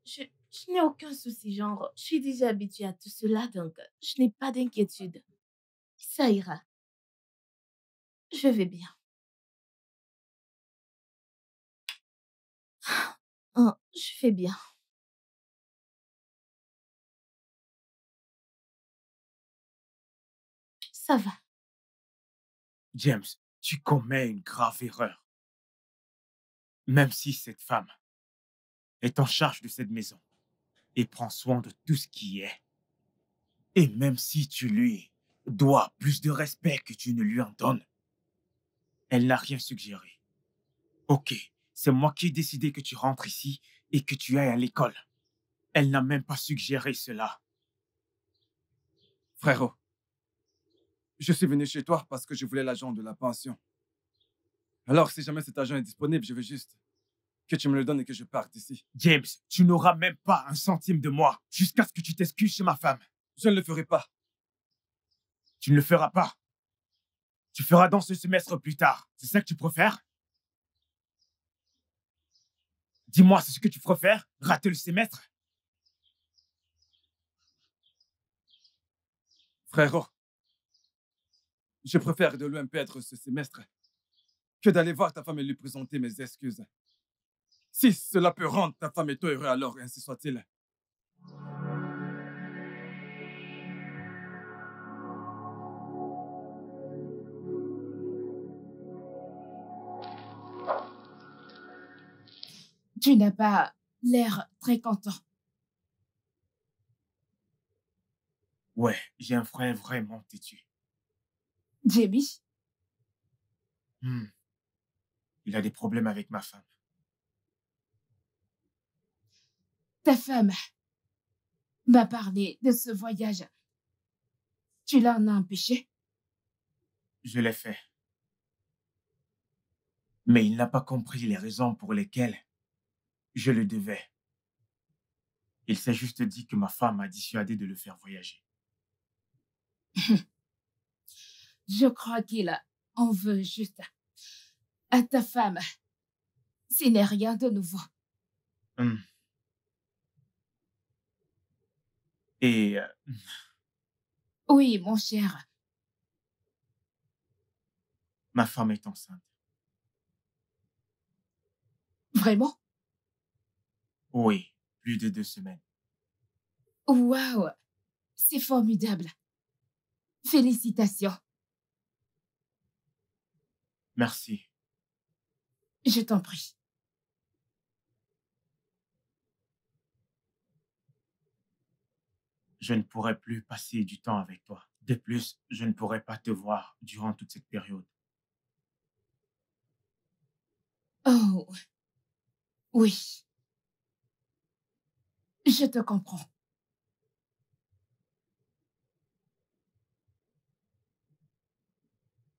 je n'ai aucun souci, genre, je suis déjà habituée à tout cela, donc je n'ai pas d'inquiétude. Ça ira. Je vais bien. Oh, je vais bien. Ça va. James, tu commets une grave erreur. Même si cette femme est en charge de cette maison et prend soin de tout ce qui est, et même si tu lui dois plus de respect que tu ne lui en donnes, elle n'a rien suggéré. Ok, c'est moi qui ai décidé que tu rentres ici et que tu ailles à l'école. Elle n'a même pas suggéré cela. Frérot, je suis venu chez toi parce que je voulais l'argent de la pension. Alors, si jamais cet argent est disponible, je veux juste que tu me le donnes et que je parte d'ici. James, tu n'auras même pas un centime de moi jusqu'à ce que tu t'excuses chez ma femme. Je ne le ferai pas. Tu ne le feras pas. Tu feras dans ce semestre plus tard. C'est ça que tu préfères? Dis-moi, c'est ce que tu préfères? Rater le semestre? Frérot, je préfère de loin perdre ce semestre que d'aller voir ta femme et lui présenter mes excuses. Si cela peut rendre ta femme et toi heureux, alors ainsi soit-il. Tu n'as pas l'air très content. Ouais, j'ai un frère vraiment têtu. Jamie, Il a des problèmes avec ma femme. ta femme m'a parlé de ce voyage. Tu l'en as empêché? Je l'ai fait. Mais il n'a pas compris les raisons pour lesquelles je le devais. Il s'est juste dit que ma femme m'a dissuadé de le faire voyager. Je crois qu'il en veut juste à ta femme. Ce n'est rien de nouveau. Hum. Et Oui, mon cher. ma femme est enceinte. Vraiment? Oui, plus de 2 semaines. Waouh! C'est formidable. Félicitations. Merci. Je t'en prie. Je ne pourrai plus passer du temps avec toi. De plus, je ne pourrai pas te voir durant toute cette période. Oh, oui. Je te comprends.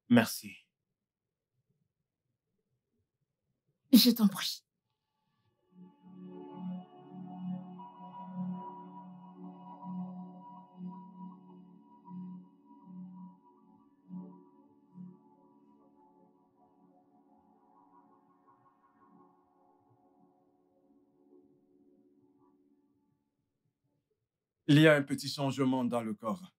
Merci. Je t'en prie. Il y a un petit changement dans le corps.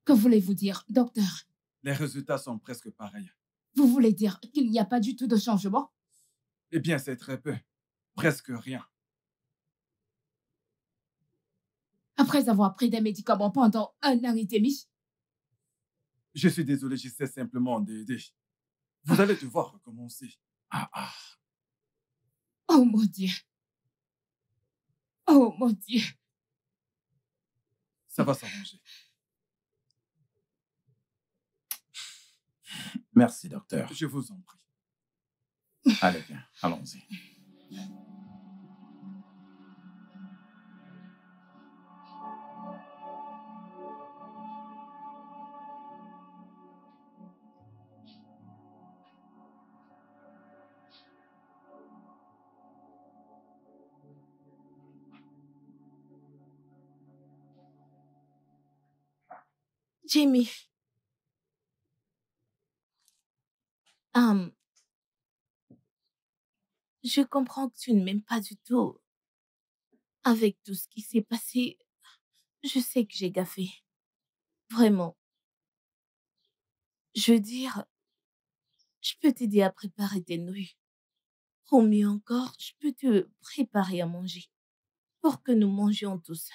Que voulez-vous dire, docteur? Les résultats sont presque pareils. Vous voulez dire qu'il n'y a pas du tout de changement? Eh bien, c'est très peu. Presque rien. Après avoir pris des médicaments pendant 1 an et demi? Je suis désolé, j'essaie simplement d'aider. Vous allez devoir recommencer. Oh mon Dieu. Oh mon Dieu. Ça va s'arranger. Merci, docteur. Je vous en prie. Allez, viens, allons-y. Jimmy. Je comprends que tu ne m'aimes pas du tout. Avec tout ce qui s'est passé, je sais que j'ai gaffé. Vraiment. Je veux dire, je peux t'aider à préparer tes nouilles. Ou mieux encore, je peux te préparer à manger pour que nous mangions tous.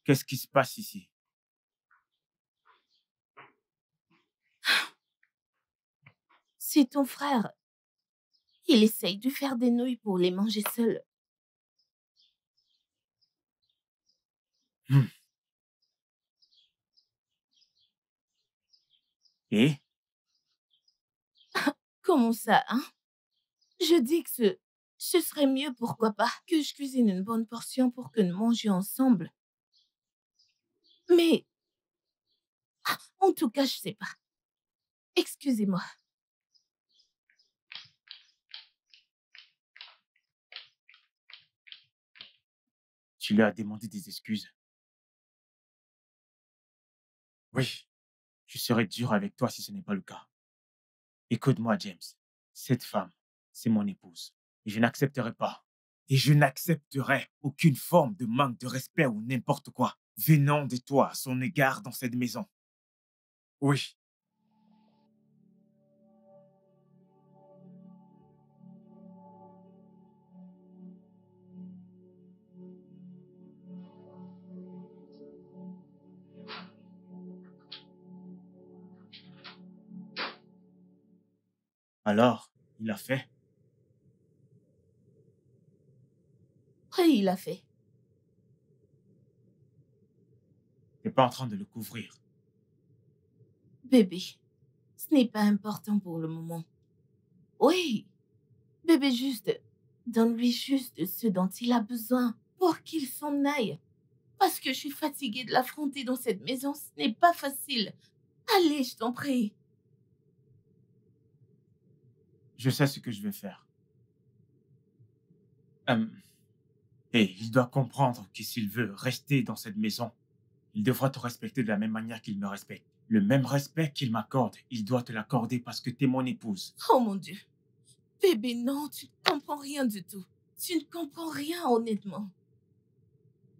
Qu'est-ce qui se passe ici? C'est ton frère. Il essaye de faire des nouilles pour les manger seul. Et? Comment ça, hein? Je dis que ce serait mieux, pourquoi pas, que je cuisine une bonne portion pour que nous mangions ensemble. Mais, en tout cas, je sais pas. Excusez-moi. Tu lui as demandé des excuses. Oui. Je serai dur avec toi si ce n'est pas le cas. Écoute-moi, James. Cette femme, c'est mon épouse. Et je n'accepterai pas. Et je n'accepterai aucune forme de manque de respect ou n'importe quoi venant de toi à son égard dans cette maison. Oui. Alors, il a fait. Après, il a fait. T'es pas en train de le couvrir. Bébé, ce n'est pas important pour le moment. Oui, bébé, juste, donne-lui juste ce dont il a besoin pour qu'il s'en aille. Parce que je suis fatiguée de l'affronter dans cette maison, ce n'est pas facile. Allez, je t'en prie. Je sais ce que je vais faire. Et il doit comprendre que s'il veut rester dans cette maison, il devra te respecter de la même manière qu'il me respecte. Le même respect qu'il m'accorde, il doit te l'accorder parce que t'es mon épouse. Oh mon Dieu. Bébé, non, tu ne comprends rien du tout. Tu ne comprends rien, honnêtement.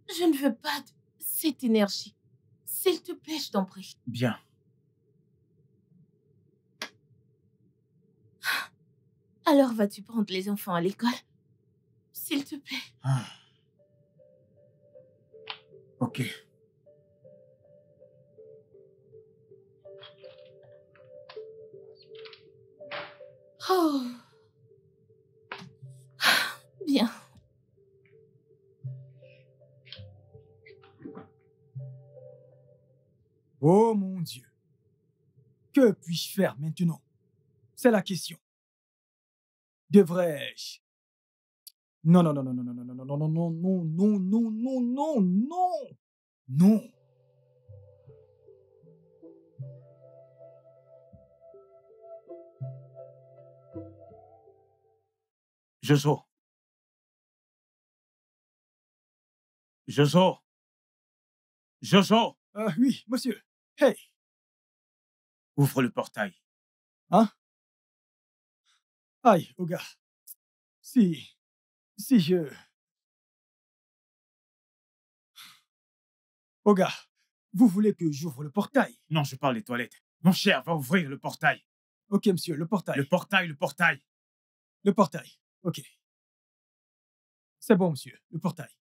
Je ne veux pas de cette énergie. S'il te plaît, je t'en prie. Bien. Alors vas-tu prendre les enfants à l'école? S'il te plaît. Ah. Ok. Oh. Bien. Oh mon Dieu. Que puis-je faire maintenant? C'est la question. Devrais-je? Non, non, non, non, non, non, non, non, non, non, non, non, non, non, non, non, non. Jojo. Jojo. Jojo. Oui, monsieur. Hey. Ouvre le portail. Hein? Aïe, Oga. Si je... Oga, vous voulez que j'ouvre le portail? Non, je parle des toilettes. Mon cher, va ouvrir le portail. Ok, monsieur, le portail. Le portail, le portail. Le portail. Ok. C'est bon, monsieur, le portail.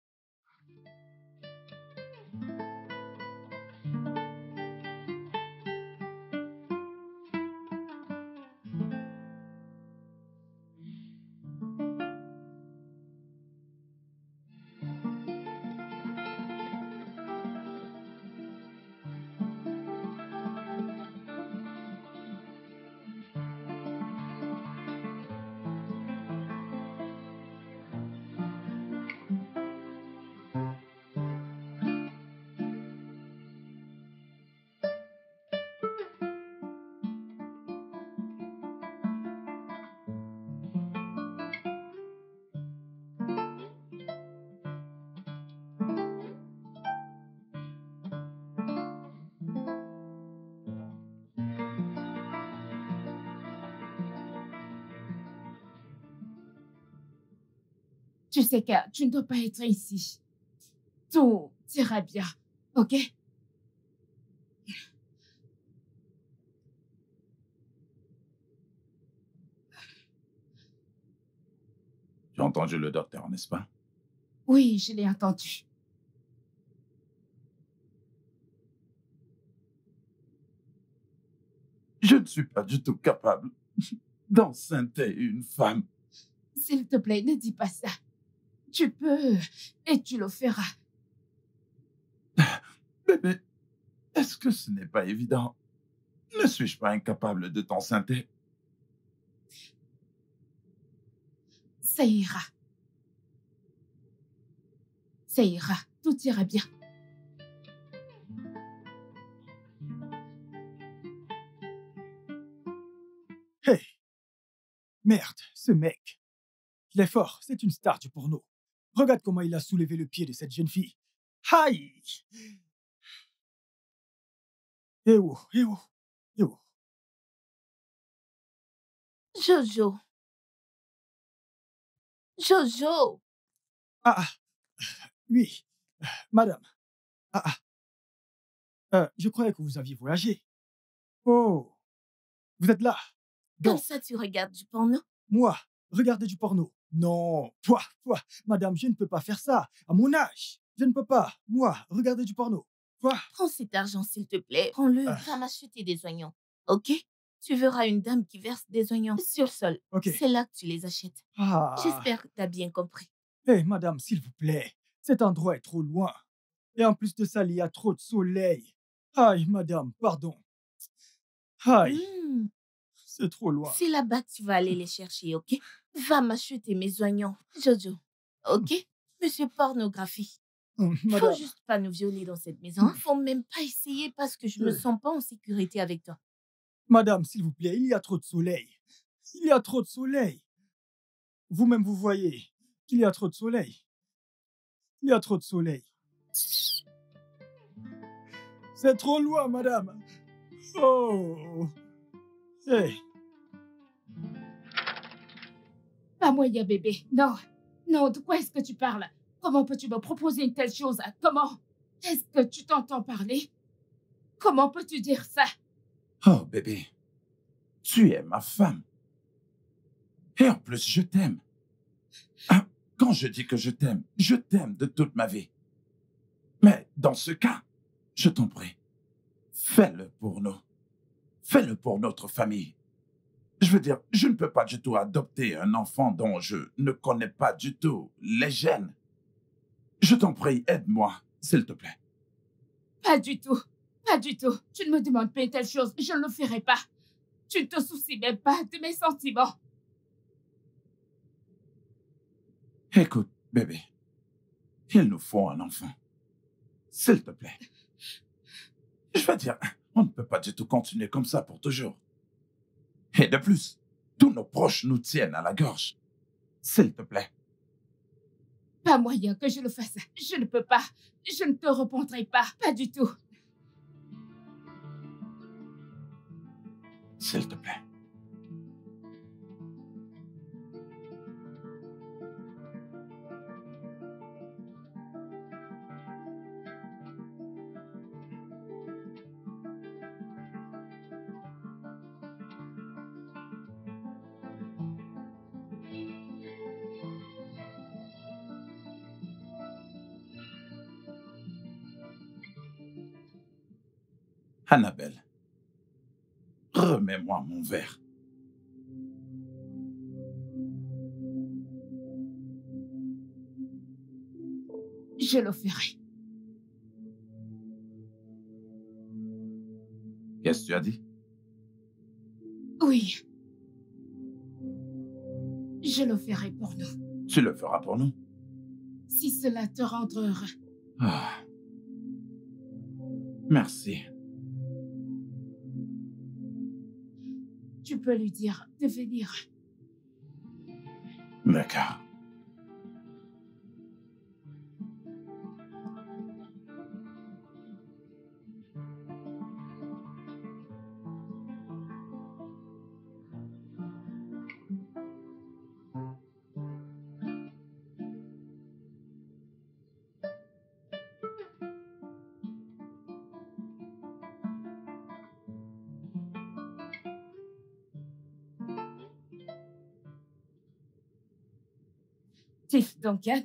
Tu sais que tu ne dois pas être ici. Tout ira bien, ok? Tu as entendu le docteur, n'est-ce pas? Oui, je l'ai entendu. Je ne suis pas du tout capable d'enceinte une femme. S'il te plaît, ne dis pas ça. Tu peux et tu le feras. Bébé, est-ce que ce n'est pas évident? Ne suis-je pas incapable de t'enceinte? Ça ira. Ça ira. Tout ira bien. Hey! Merde, ce mec. Il est fort, c'est une star du porno. Regarde comment il a soulevé le pied de cette jeune fille. Aïe! Eh oh, eh oh, eh oh. Jojo. Jojo. Ah, oui, madame. Je croyais que vous aviez voyagé. Oh, vous êtes là. Comme Donc, ça, tu regardes du porno? moi, regardez du porno. Non, toi, madame, je ne peux pas faire ça. À mon âge, je ne peux pas. Moi, regarder du porno. Toi. Prends cet argent, s'il te plaît. Prends-le. Va m'acheter des oignons. Ok? Tu verras une dame qui verse des oignons sur le sol. Ok. C'est là que tu les achètes. Ah. J'espère que tu as bien compris. Hé, madame, s'il vous plaît. Cet endroit est trop loin. Et en plus de ça, il y a trop de soleil. Aïe, madame, pardon. Aïe, c'est trop loin. C'est là-bas que tu vas aller les chercher, ok? Va m'acheter mes oignons, Jojo. Ok? Monsieur pornographie. Faut Madame, juste pas nous violer dans cette maison. Faut même pas essayer parce que je me sens pas en sécurité avec toi. madame, s'il vous plaît, il y a trop de soleil. Il y a trop de soleil. Vous-même, vous voyez. qu'il y a trop de soleil. Il y a trop de soleil. C'est trop loin, madame. Oh. Hey. Pas moyen, bébé. Non. Non, de quoi est-ce que tu parles? Comment peux-tu me proposer une telle chose? Comment? Est-ce que tu t'entends parler? Comment peux-tu dire ça? Oh, bébé, tu es ma femme. Et en plus, je t'aime. Hein, quand je dis que je t'aime de toute ma vie. Mais dans ce cas, je t'en prie, fais-le pour nous. Fais-le pour notre famille. Je veux dire, je ne peux pas du tout adopter un enfant dont je ne connais pas du tout les gènes. Je t'en prie, aide-moi, s'il te plaît. Pas du tout. Pas du tout. Tu ne me demandes pas une telle chose. Je ne le ferai pas. Tu ne te soucies même pas de mes sentiments. Écoute, bébé, il nous faut un enfant. S'il te plaît. Je veux dire, on ne peut pas du tout continuer comme ça pour toujours. Et de plus, tous nos proches nous tiennent à la gorge. S'il te plaît. Pas moyen que je le fasse. Je ne peux pas. Je ne te répondrai pas. Pas du tout. S'il te plaît. Annabelle, remets-moi mon verre. Je le ferai. Qu'est-ce que tu as dit? Oui. Je le ferai pour nous. Tu le feras pour nous? Si cela te rendra heureux. Ah. Merci. Tu peux lui dire de venir. D'accord. Tiff Duncan.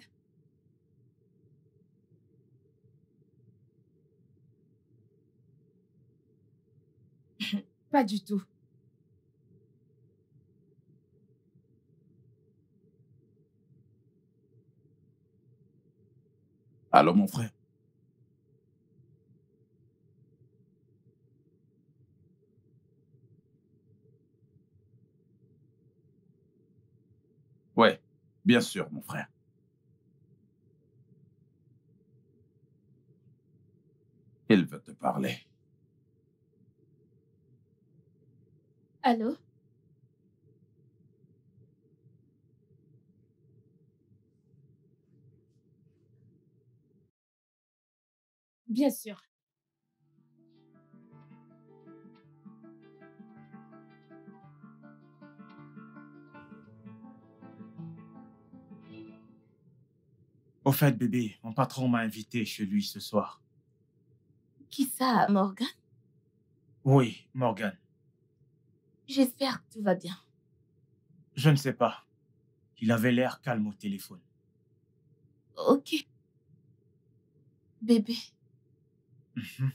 Pas du tout. Allô, mon frère? Ouais, bien sûr, mon frère. Il veut te parler. Allô? Bien sûr. Au fait, bébé, mon patron m'a invité chez lui ce soir. Qui ça, Morgan? Oui, Morgan. J'espère que tout va bien. Je ne sais pas. Il avait l'air calme au téléphone. Ok. Bébé, Mhm.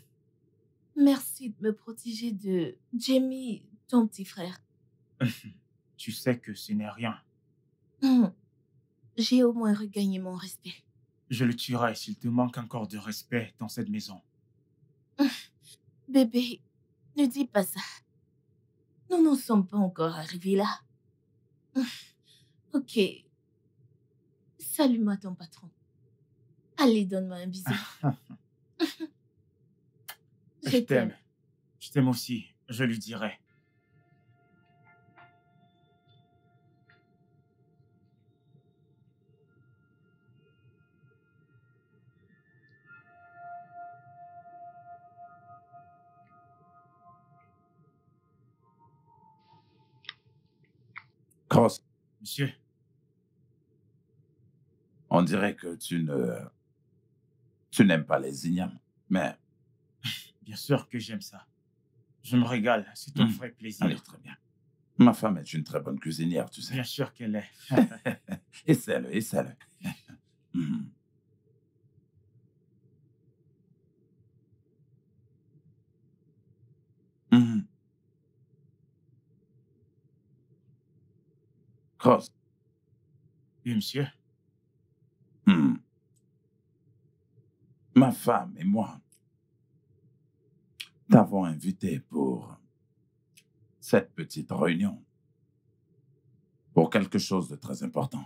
merci de me protéger de Jamie, ton petit frère. Tu sais que ce n'est rien. J'ai au moins regagné mon respect. Je le tuerai s'il te manque encore de respect dans cette maison. Bébé, ne dis pas ça. Nous n'en sommes pas encore arrivés là. Ok. Salue-moi ton patron. Allez, donne-moi un bisou. Je t'aime. Je t'aime aussi. Je lui dirai. Monsieur, On dirait que tu n'aimes pas les ignames, mais bien sûr que j'aime ça. Je me régale, c'est un Hmm. vrai plaisir. allez, très bien. Ma femme est une très bonne cuisinière, tu sais. Bien sûr qu'elle est. Essaie-le, essaie-le. Hmm. Hmm. Cross. Oui, monsieur. Hmm. Ma femme et moi t'avons invité pour cette petite réunion, pour quelque chose de très important.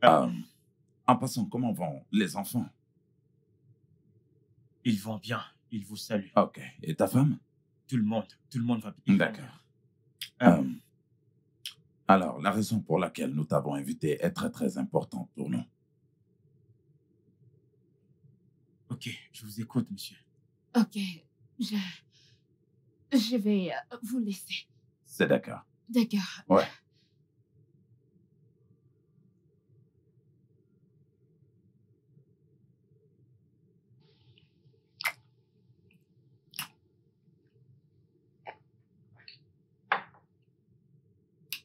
Euh, En passant, comment vont les enfants? Ils vont bien, ils vous saluent. Ok. Et ta femme? Tout le monde va bien. Ils vont D'accord. bien. Alors, la raison pour laquelle nous t'avons invité est très, très importante pour nous. Ok, je vous écoute, monsieur. Ok, je vais vous laisser. C'est d'accord. D'accord. Ouais.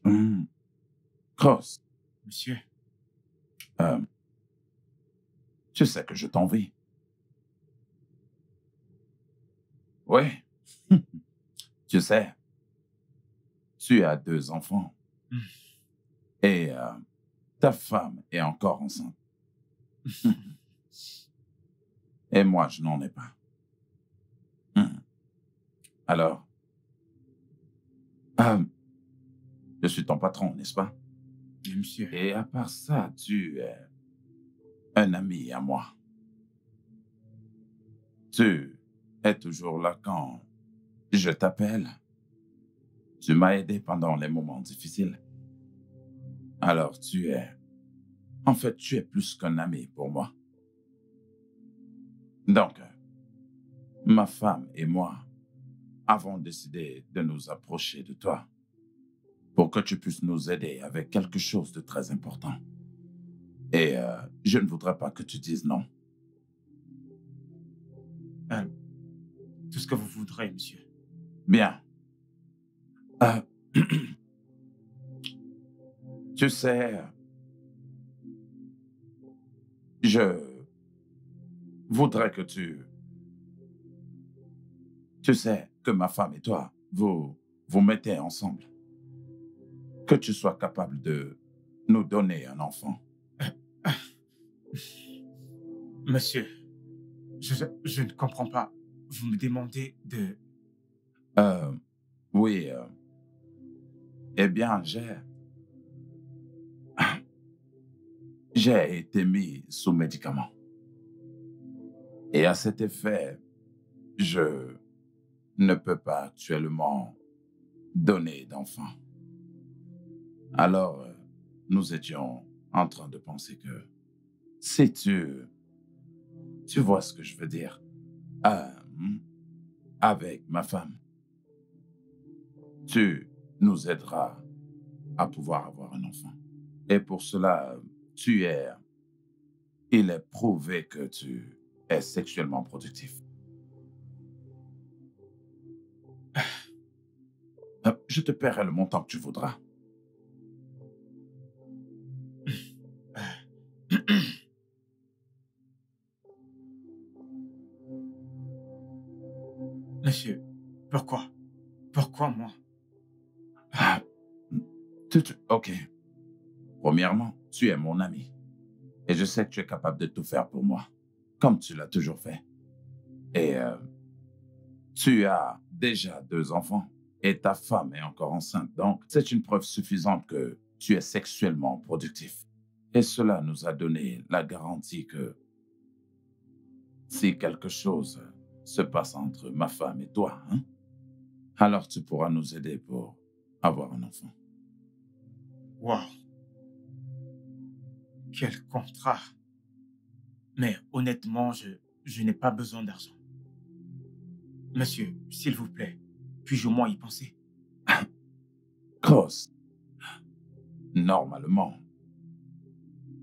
Hmm. Cross, Monsieur, tu sais que je t'envie. Oui. Tu sais, tu as 2 enfants. Hmm. Et ta femme est encore enceinte. Et moi, je n'en ai pas. Hmm. Alors, je suis ton patron, n'est-ce pas? oui, monsieur. Et à part ça, tu es un ami à moi. Tu es toujours là quand je t'appelle. Tu m'as aidé pendant les moments difficiles. Alors en fait, tu es plus qu'un ami pour moi. Donc, ma femme et moi avons décidé de nous approcher de toi pour que tu puisses nous aider avec quelque chose de très important. Et je ne voudrais pas que tu dises non. Tout ce que vous voudrez, monsieur. Bien. Euh, tu sais, je voudrais que tu sais que ma femme et toi, vous mettez ensemble. Que tu sois capable de nous donner un enfant. Monsieur, je ne comprends pas. Vous me demandez de... Oui, eh bien, j'ai été mis sous médicament. Et à cet effet, je ne peux pas actuellement donner d'enfant. Alors, nous étions en train de penser que si tu vois ce que je veux dire, avec ma femme, tu nous aideras à pouvoir avoir un enfant. Et pour cela, il est prouvé que tu es sexuellement productif. Je te paierai le montant que tu voudras. Monsieur, pourquoi? Pourquoi moi? Ok. Premièrement, tu es mon ami. Et je sais que tu es capable de tout faire pour moi, comme tu l'as toujours fait. Et tu as déjà 2 enfants et ta femme est encore enceinte. Donc, c'est une preuve suffisante que tu es sexuellement productif. Et cela nous a donné la garantie que si quelque chose se passe entre ma femme et toi, alors tu pourras nous aider pour avoir un enfant. Wow. Quel contrat. Mais honnêtement, je n'ai pas besoin d'argent. Monsieur, s'il vous plaît, puis-je au moins y penser? Cross, normalement,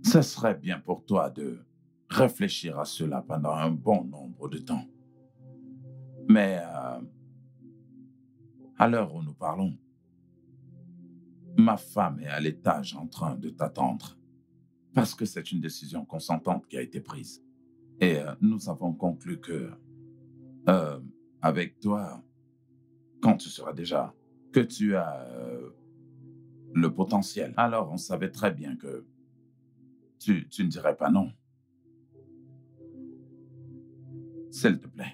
ce serait bien pour toi de réfléchir à cela pendant un bon nombre de temps. Mais à l'heure où nous parlons, ma femme est à l'étage en train de t'attendre parce que c'est une décision consentante qui a été prise. Et nous avons conclu que, avec toi, quand tu seras déjà, que tu as le potentiel, alors on savait très bien que tu ne dirais pas non. S'il te plaît.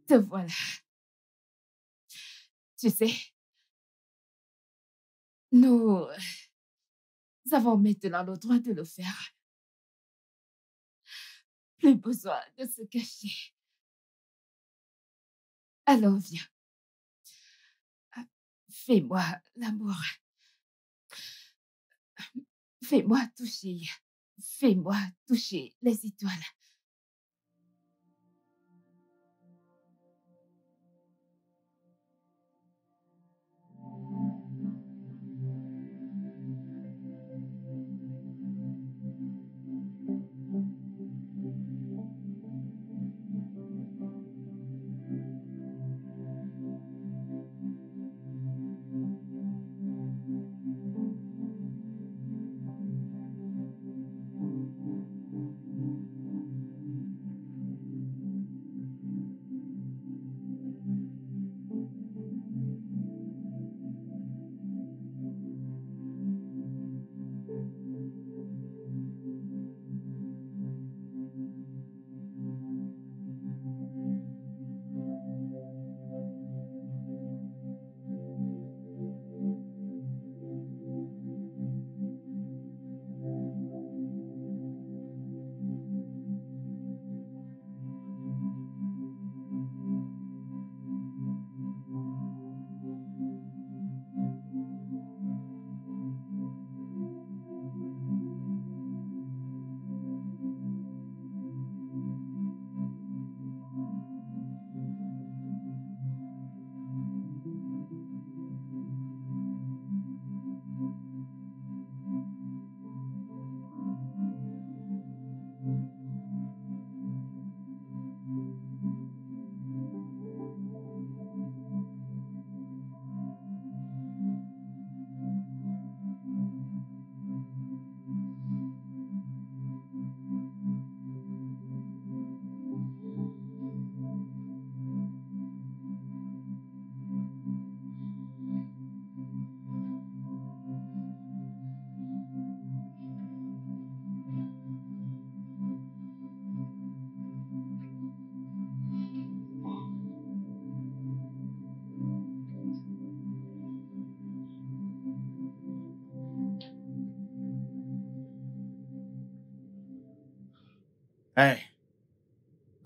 Te voilà. Tu sais, nous avons maintenant le droit de le faire. Plus besoin de se cacher. Alors viens. Fais-moi l'amour. Fais-moi toucher. Fais-moi toucher les étoiles. Hey,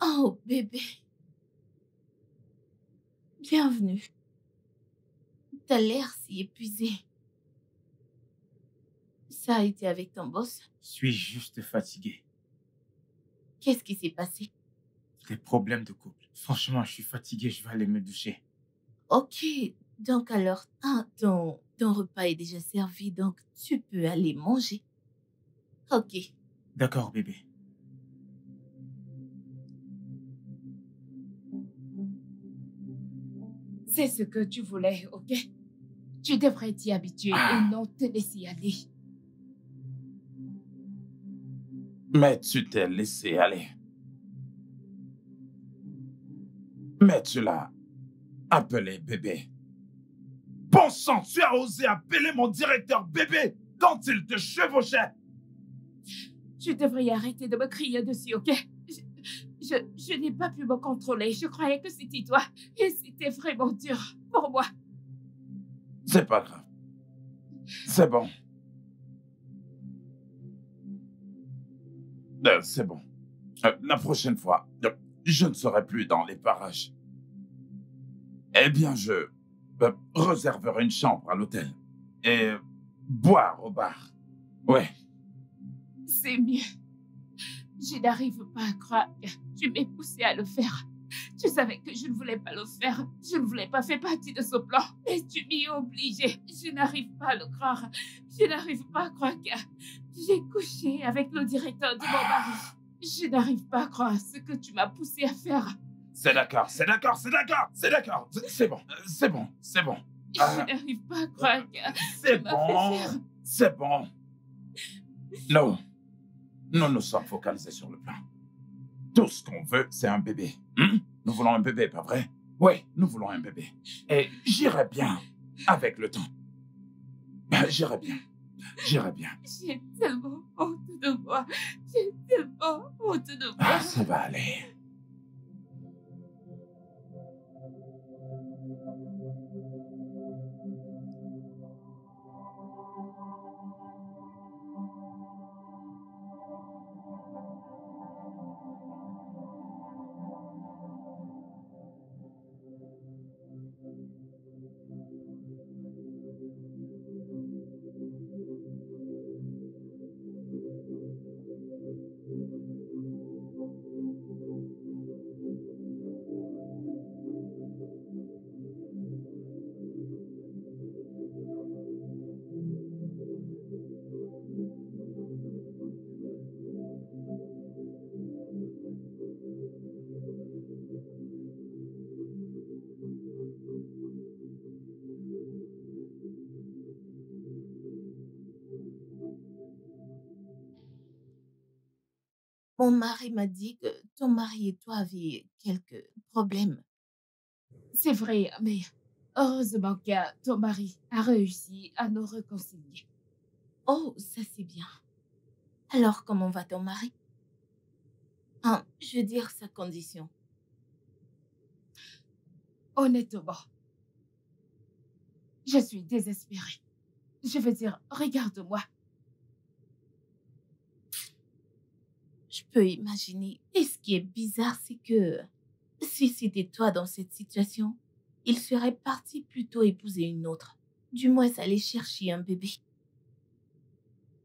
Oh, bébé. Bienvenue. T'as l'air si épuisé. Ça a été avec ton boss? je suis juste fatigué. Qu'est-ce qui s'est passé? Des problèmes de couple. Franchement, je suis fatigué, je vais aller me doucher. Ok, donc alors, ton repas est déjà servi, donc tu peux aller manger. Ok. D'accord, bébé. C'est ce que tu voulais, ok? Tu devrais t'y habituer et non te laisser aller. Mais tu t'es laissé aller. Mais tu l'as appelé bébé. Bon sang, tu as osé appeler mon directeur bébé quand il te chevauchait. Tu devrais arrêter de me crier dessus, ok? Je n'ai pas pu me contrôler. Je croyais que c'était toi. Et c'était vraiment dur pour moi. C'est pas grave. C'est bon. C'est bon. La prochaine fois, je ne serai plus dans les parages. Eh bien, je réserverai une chambre à l'hôtel et boire au bar. Ouais. C'est mieux. Je n'arrive pas à croire que tu m'aies poussé à le faire. Tu savais que je ne voulais pas le faire. Je ne voulais pas faire partie de ce plan. Mais tu m'y as obligé. Je n'arrive pas à le croire. Je n'arrive pas à croire que j'ai couché avec le directeur de mon mari. Je n'arrive pas à croire ce que tu m'as poussé à faire. C'est d'accord, c'est d'accord, c'est d'accord, c'est d'accord. C'est bon, c'est bon, c'est bon. Je n'arrive pas à croire que C'est tu m'as fait faire. bon, c'est bon. Non, nous sommes focalisés sur le plan. Tout ce qu'on veut, c'est un bébé. Nous voulons un bébé, pas vrai? Oui, nous voulons un bébé. Et j'irai bien avec le temps. J'irai bien. J'irai bien. J'ai tellement honte de moi. J'ai tellement honte de moi. Ça va aller. Mon mari m'a dit que ton mari et toi aviez quelques problèmes. C'est vrai, mais heureusement que ton mari a réussi à nous réconcilier. Oh, ça c'est bien. Alors, comment va ton mari? Je veux dire sa condition. Honnêtement, je suis désespérée. Je veux dire, regarde-moi. Je peux imaginer. Et ce qui est bizarre, c'est que si c'était toi dans cette situation, il serait parti plutôt épouser une autre. Du moins, aller chercher un bébé.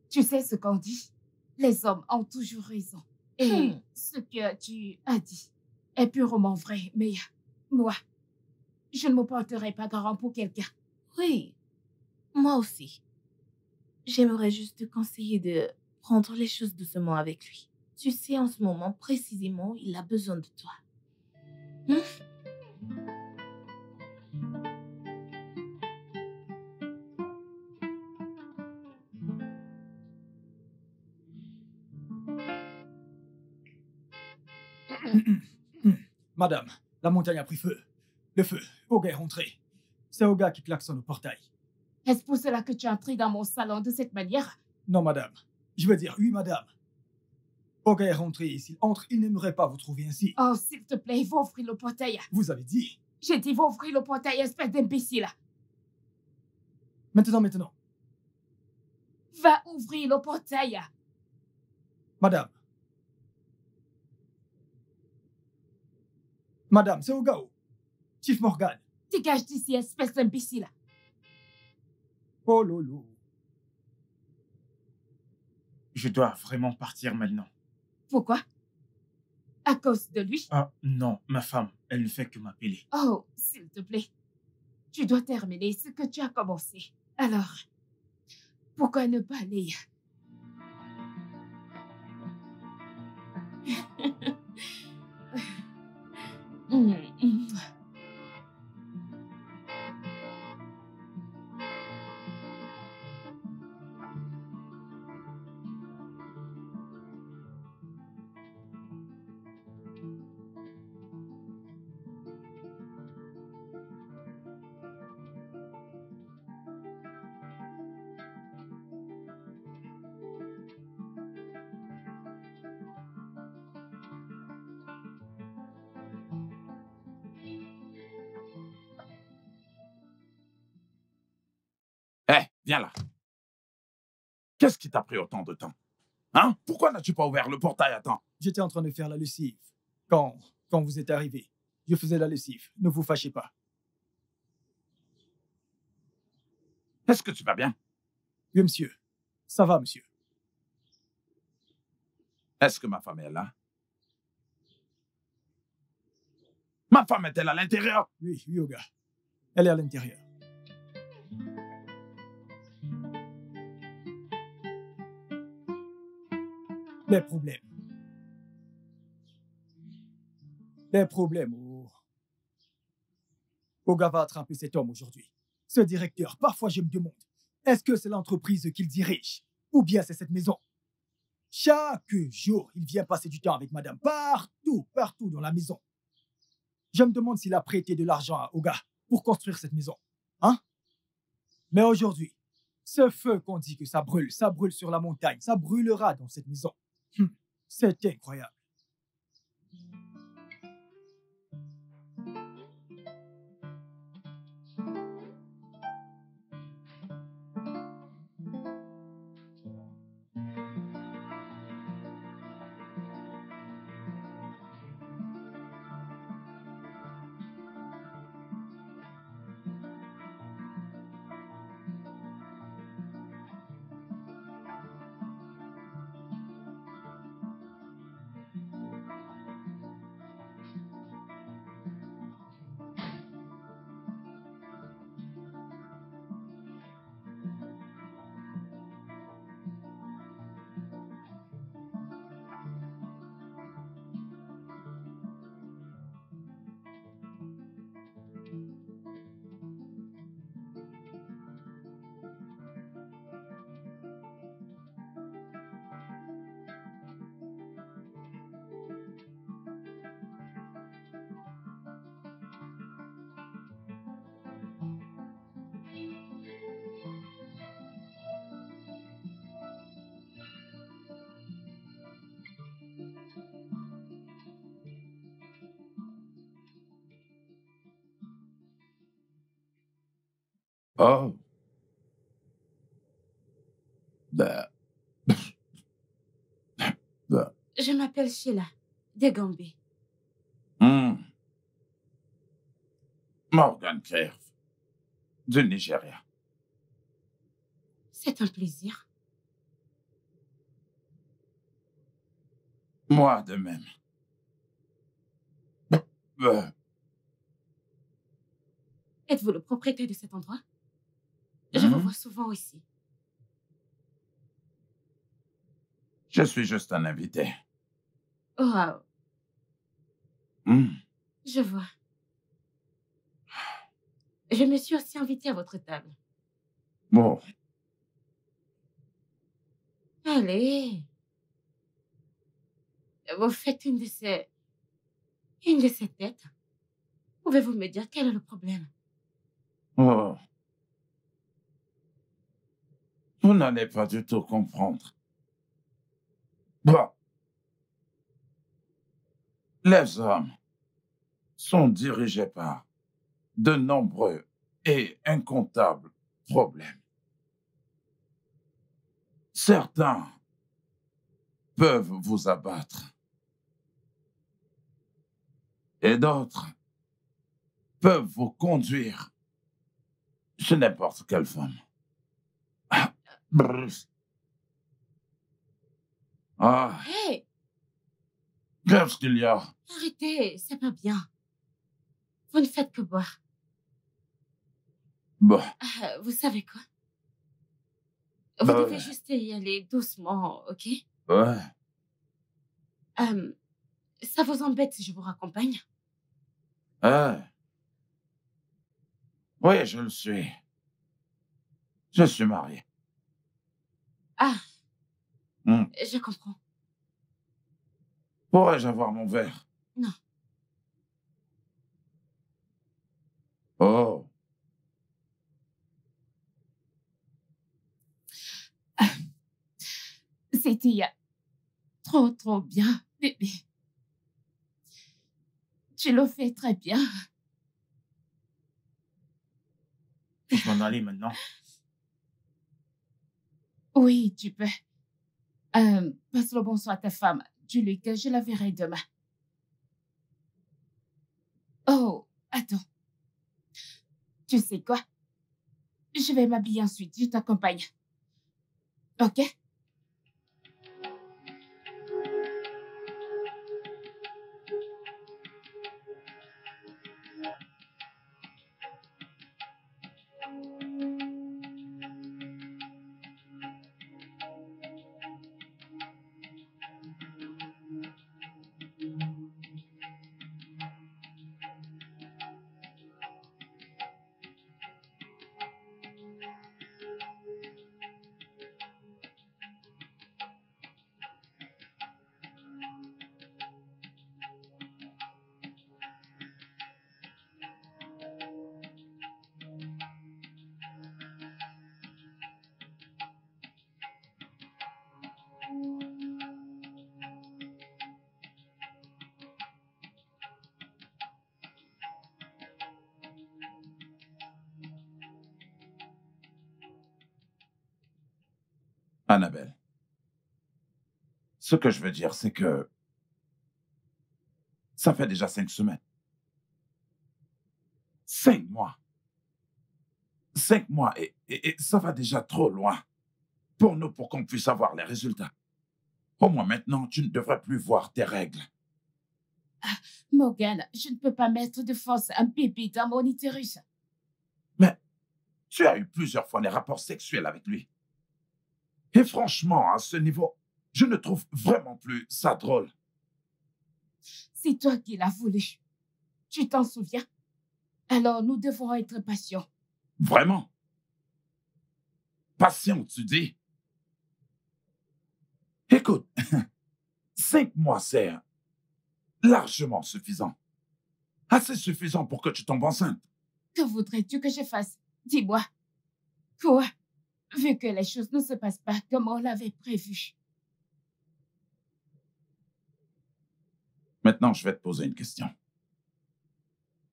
Tu sais ce qu'on dit? Les hommes ont toujours raison. Et ce que tu as dit est purement vrai, mais moi, je ne me porterai pas garant pour quelqu'un. Oui, moi aussi. J'aimerais juste te conseiller de prendre les choses doucement avec lui. Tu sais, en ce moment, précisément, il a besoin de toi. Madame, la montagne a pris feu. Le feu, Oga est rentré. C'est Oga qui klaxonne au portail. Est-ce pour cela que tu es entré dans mon salon de cette manière? Non, madame. Je veux dire, oui, madame. Oga est rentré et s'il entre, il n'aimerait pas vous trouver ainsi. Oh, s'il te plaît, va ouvrir le portail. Vous avez dit. J'ai dit, va ouvrir le portail, espèce d'imbécile. Maintenant. Va ouvrir le portail. Madame. Madame, c'est Ogao. Chief Morgan. Dégage d'ici, espèce d'imbécile. Oh lolo. Je dois vraiment partir maintenant. Pourquoi? À cause de lui? Ah non, ma femme, elle ne fait que m'appeler. Oh, s'il te plaît. Tu dois terminer ce que tu as commencé. Alors, pourquoi ne pas aller? viens là. Qu'est-ce qui t'a pris autant de temps? Hein? Pourquoi n'as-tu pas ouvert le portail à temps? J'étais en train de faire la lessive. Quand vous êtes arrivé, je faisais la lessive. Ne vous fâchez pas. Est-ce que tu vas bien? Oui, monsieur. Ça va, monsieur. Est-ce que ma femme est là? Ma femme est-elle à l'intérieur? Oui, Oga. Elle est à l'intérieur. Les problèmes. Les problèmes. Oh. Oga va attraper cet homme aujourd'hui. Ce directeur, parfois je me demande, est-ce que c'est l'entreprise qu'il dirige? Ou bien c'est cette maison? Chaque jour, il vient passer du temps avec madame partout dans la maison. Je me demande s'il a prêté de l'argent à Oga pour construire cette maison. Hein? Mais aujourd'hui, ce feu qu'on dit que ça brûle sur la montagne, ça brûlera dans cette maison. C'est incroyable. Oh. Ben. Ben. Je m'appelle Sheila, de Gambie. Morgan Crave, du Nigeria. C'est un plaisir. Moi de même. Êtes-vous le propriétaire de cet endroit? Je vous vois souvent ici. Je suis juste un invité. Wow. Je vois. Je me suis aussi invitée à votre table. Bon. Allez. Vous faites une de ces têtes. Pouvez-vous me dire quel est le problème? Oh. Vous n'allez pas du tout comprendre. Bon. Les hommes sont dirigés par de nombreux et incomptables problèmes. Certains peuvent vous abattre et d'autres peuvent vous conduire chez n'importe quelle femme. Ah. Hey! Qu'est-ce qu'il y a? Arrêtez, c'est pas bien. Vous ne faites que boire. Bon. Vous savez quoi? Vous devez juste y aller doucement, ok? Ouais. Ça vous embête si je vous raccompagne? Oui, je le suis. Je suis marié. Ah. Je comprends. Pourrais-je avoir mon verre? Non. Oh. C'était trop bien, bébé. Tu le fais très bien. Puis-je m'en aller maintenant? Oui, tu peux. Passe le bonsoir à ta femme. Dis-lui que je la verrai demain. Oh, attends. Tu sais quoi? Je vais m'habiller ensuite. Je t'accompagne. Ok? Annabelle, ce que je veux dire, c'est que ça fait déjà 5 semaines. 5 mois. 5 mois et ça va déjà trop loin pour nous pour qu'on puisse avoir les résultats. Au moins maintenant, tu ne devrais plus voir tes règles. Morgan, je ne peux pas mettre de force un bébé dans mon utérus. Mais tu as eu plusieurs fois des rapports sexuels avec lui. Et franchement, à ce niveau, je ne trouve vraiment plus ça drôle. C'est toi qui l'as voulu. Tu t'en souviens? Alors nous devons être patients. Vraiment? Patient, tu dis? Écoute, 5 mois, c'est largement suffisant. Assez suffisant pour que tu tombes enceinte. Que voudrais-tu que je fasse? Dis-moi. Quoi? Vu que les choses ne se passent pas comme on l'avait prévu. Maintenant, je vais te poser une question.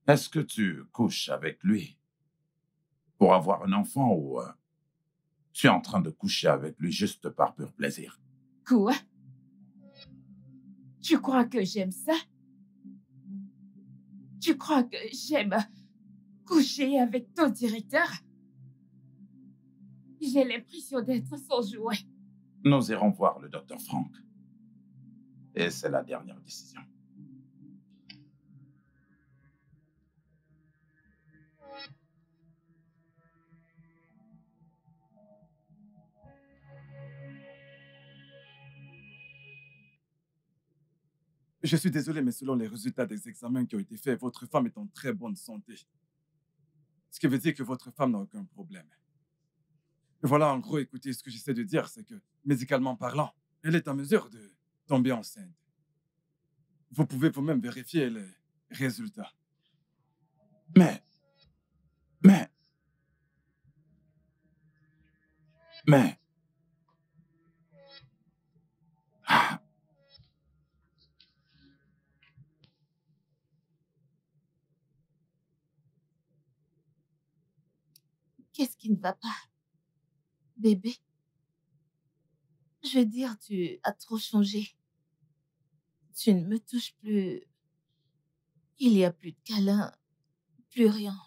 Est-ce que tu couches avec lui pour avoir un enfant ou tu es en train de coucher avec lui juste par pur plaisir? Quoi? Tu crois que j'aime ça? Tu crois que j'aime coucher avec ton directeur? J'ai l'impression d'être son jouet. Nous irons voir le docteur Frank. Et c'est la dernière décision. Je suis désolé, mais selon les résultats des examens qui ont été faits, votre femme est en très bonne santé. Ce qui veut dire que votre femme n'a aucun problème. Et voilà, en gros, écoutez, ce que j'essaie de dire, c'est que, médicalement parlant, elle est en mesure de tomber enceinte. Vous pouvez vous-même vérifier les résultats. Mais... Ah, Qu'est-ce qui ne va pas? Bébé? Je veux dire, tu as trop changé. Tu ne me touches plus. Il n'y a plus de câlins, plus rien.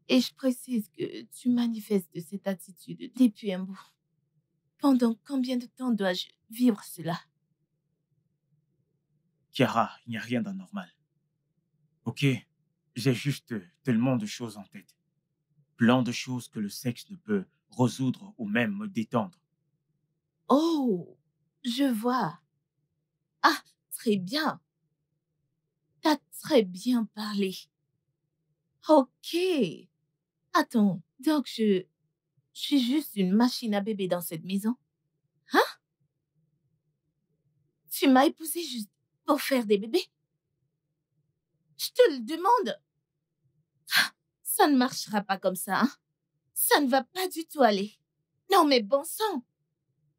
Et je précise que tu manifestes cette attitude depuis un bout. Pendant combien de temps dois-je vivre cela? Chiara, il n'y a rien d'anormal. Ok, j'ai juste tellement de choses en tête. Plein de choses que le sexe ne peut résoudre ou même me détendre. Oh, je vois. Ah, très bien. T'as très bien parlé. Ok. Attends, donc je suis juste une machine à bébé dans cette maison? Hein? Tu m'as épousée juste pour faire des bébés? Je te le demande. Ah, ça ne marchera pas comme ça, hein? Ça ne va pas du tout aller. Non, mais bon sang.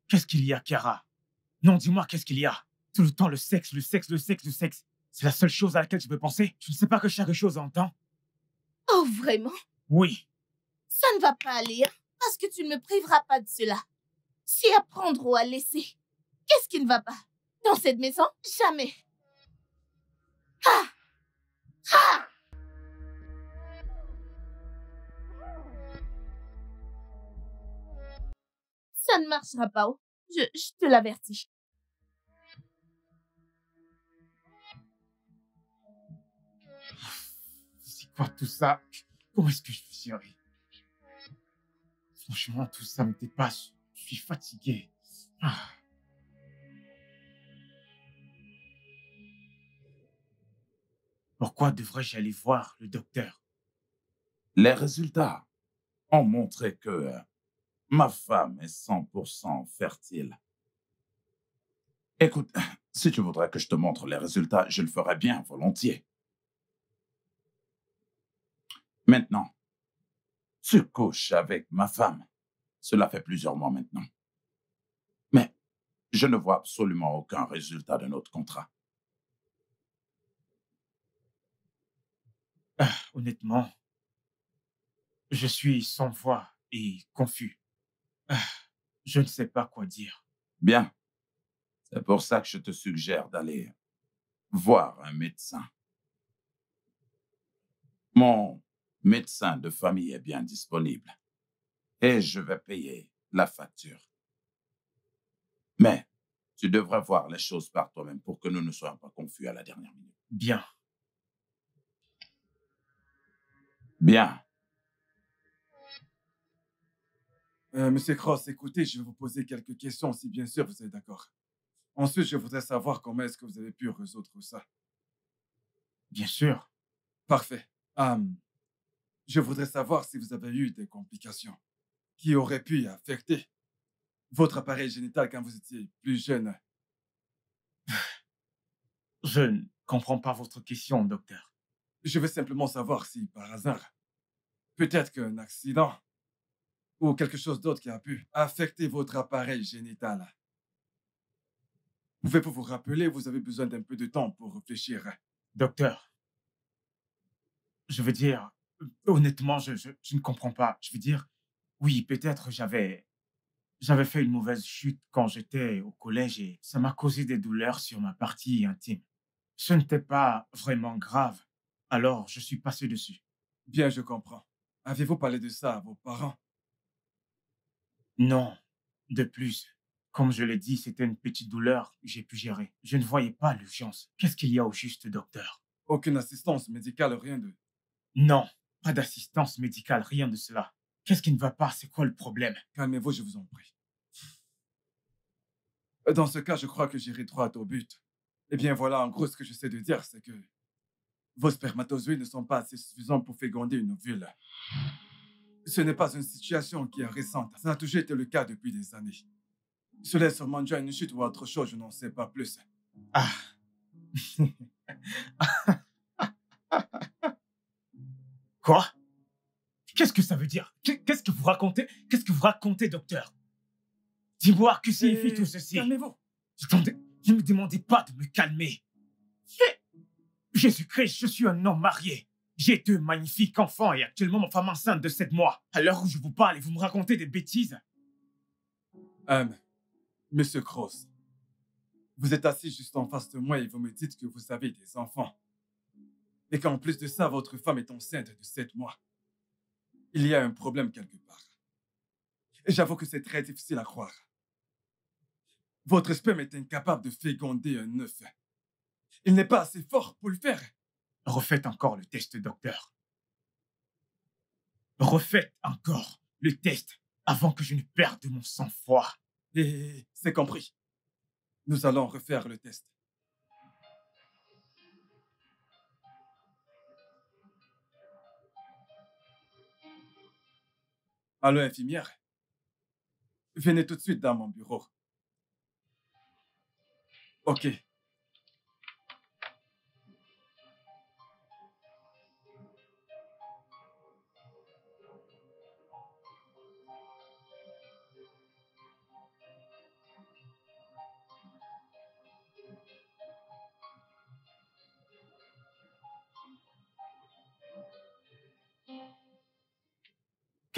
Qu'est-ce qu'il y a, Chiara? Non, dis-moi, qu'est-ce qu'il y a? Tout le temps, le sexe, le sexe, le sexe, le sexe. C'est la seule chose à laquelle je peux penser. Tu ne sais pas que chaque chose a un temps? Oh, vraiment? Oui. Ça ne va pas aller, hein? parce que tu ne me priveras pas de cela. Si à prendre ou à laisser, qu'est-ce qui ne va pas? Dans cette maison, jamais. Ah! Ah! Ça ne marchera pas. Oh. Je te l'avertis. C'est quoi tout ça? Comment est-ce que je suis arrivé? Franchement, tout ça me dépasse. Je suis fatigué. Ah. Pourquoi devrais-je aller voir le docteur? Les résultats ont montré que ma femme est 100% fertile. Écoute, si tu voudrais que je te montre les résultats, je le ferais bien volontiers. Maintenant, tu couches avec ma femme. Cela fait plusieurs mois maintenant. Mais je ne vois absolument aucun résultat de notre contrat. Honnêtement, je suis sans voix et confus. Je ne sais pas quoi dire. Bien. C'est pour ça que je te suggère d'aller voir un médecin. Mon médecin de famille est bien disponible et je vais payer la facture. Mais tu devrais voir les choses par toi-même pour que nous ne soyons pas confus à la dernière minute. Bien. Bien. Monsieur Cross, écoutez, je vais vous poser quelques questions, si bien sûr vous êtes d'accord. Ensuite, je voudrais savoir comment est-ce que vous avez pu résoudre ça. Bien sûr. Parfait. Je voudrais savoir si vous avez eu des complications qui auraient pu affecter votre appareil génital quand vous étiez plus jeune. Je ne comprends pas votre question, docteur. Je veux simplement savoir si, par hasard, peut-être qu'un accident ou quelque chose d'autre qui a pu affecter votre appareil génital. Pouvez-vous vous rappeler, vous avez besoin d'un peu de temps pour réfléchir. Docteur, je veux dire, honnêtement, je ne comprends pas. Je veux dire, oui, peut-être j'avais fait une mauvaise chute quand j'étais au collège et ça m'a causé des douleurs sur ma partie intime. Ce n'était pas vraiment grave, alors je suis passé dessus. Bien, je comprends. Avez-vous parlé de ça à vos parents? Non, de plus, comme je l'ai dit, c'était une petite douleur que j'ai pu gérer. Je ne voyais pas l'urgence. Qu'est-ce qu'il y a au juste, docteur? Aucune assistance médicale, rien de... Non, pas d'assistance médicale, rien de cela. Qu'est-ce qui ne va pas? C'est quoi le problème? Calmez-vous, je vous en prie. Dans ce cas, je crois que j'irai droit au but. Eh bien, voilà, en gros, ce que j'essaie de dire, c'est que vos spermatozoïdes ne sont pas assez suffisants pour féconder une ovule. Ce n'est pas une situation qui est récente. Ça a toujours été le cas depuis des années. Cela est sûrement dû à une chute ou autre chose, je n'en sais pas plus. Ah. Quoi? Qu'est-ce que ça veut dire? Qu'est-ce que vous racontez? Qu'est-ce que vous racontez, docteur? Dis-moi, que signifie tout ceci? Calmez-vous. Ne me demandez pas de me calmer. Jésus-Christ, je suis un homme marié. J'ai 2 magnifiques enfants et actuellement ma femme enceinte de 7 mois. À l'heure où je vous parle et vous me racontez des bêtises. Monsieur Cross, vous êtes assis juste en face de moi et vous me dites que vous avez des enfants. Et qu'en plus de ça, votre femme est enceinte de 7 mois. Il y a un problème quelque part. Et j'avoue que c'est très difficile à croire. Votre sperme est incapable de féconder un œuf. Il n'est pas assez fort pour le faire. Refaites encore le test, docteur. Refaites encore le test avant que je ne perde mon sang-froid. Et c'est compris. Nous allons refaire le test. Allô, infirmière. Venez tout de suite dans mon bureau. OK.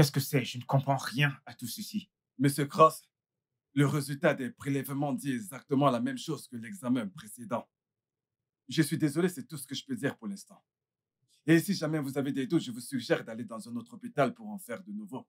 Qu'est-ce que c'est? Je ne comprends rien à tout ceci. Monsieur Cross, le résultat des prélèvements dit exactement la même chose que l'examen précédent. Je suis désolé, c'est tout ce que je peux dire pour l'instant. Et si jamais vous avez des doutes, je vous suggère d'aller dans un autre hôpital pour en faire de nouveau.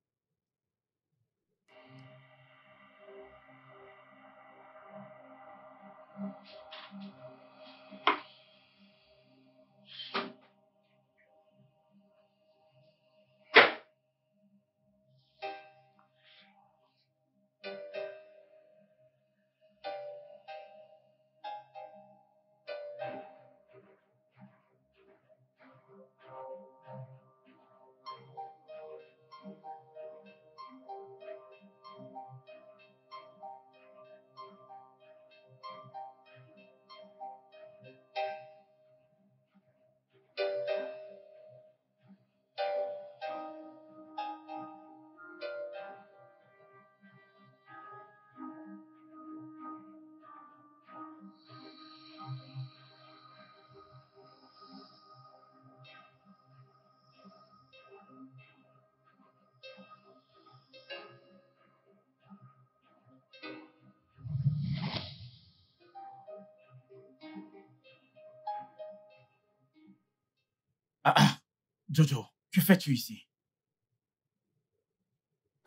Jojo, que fais-tu ici?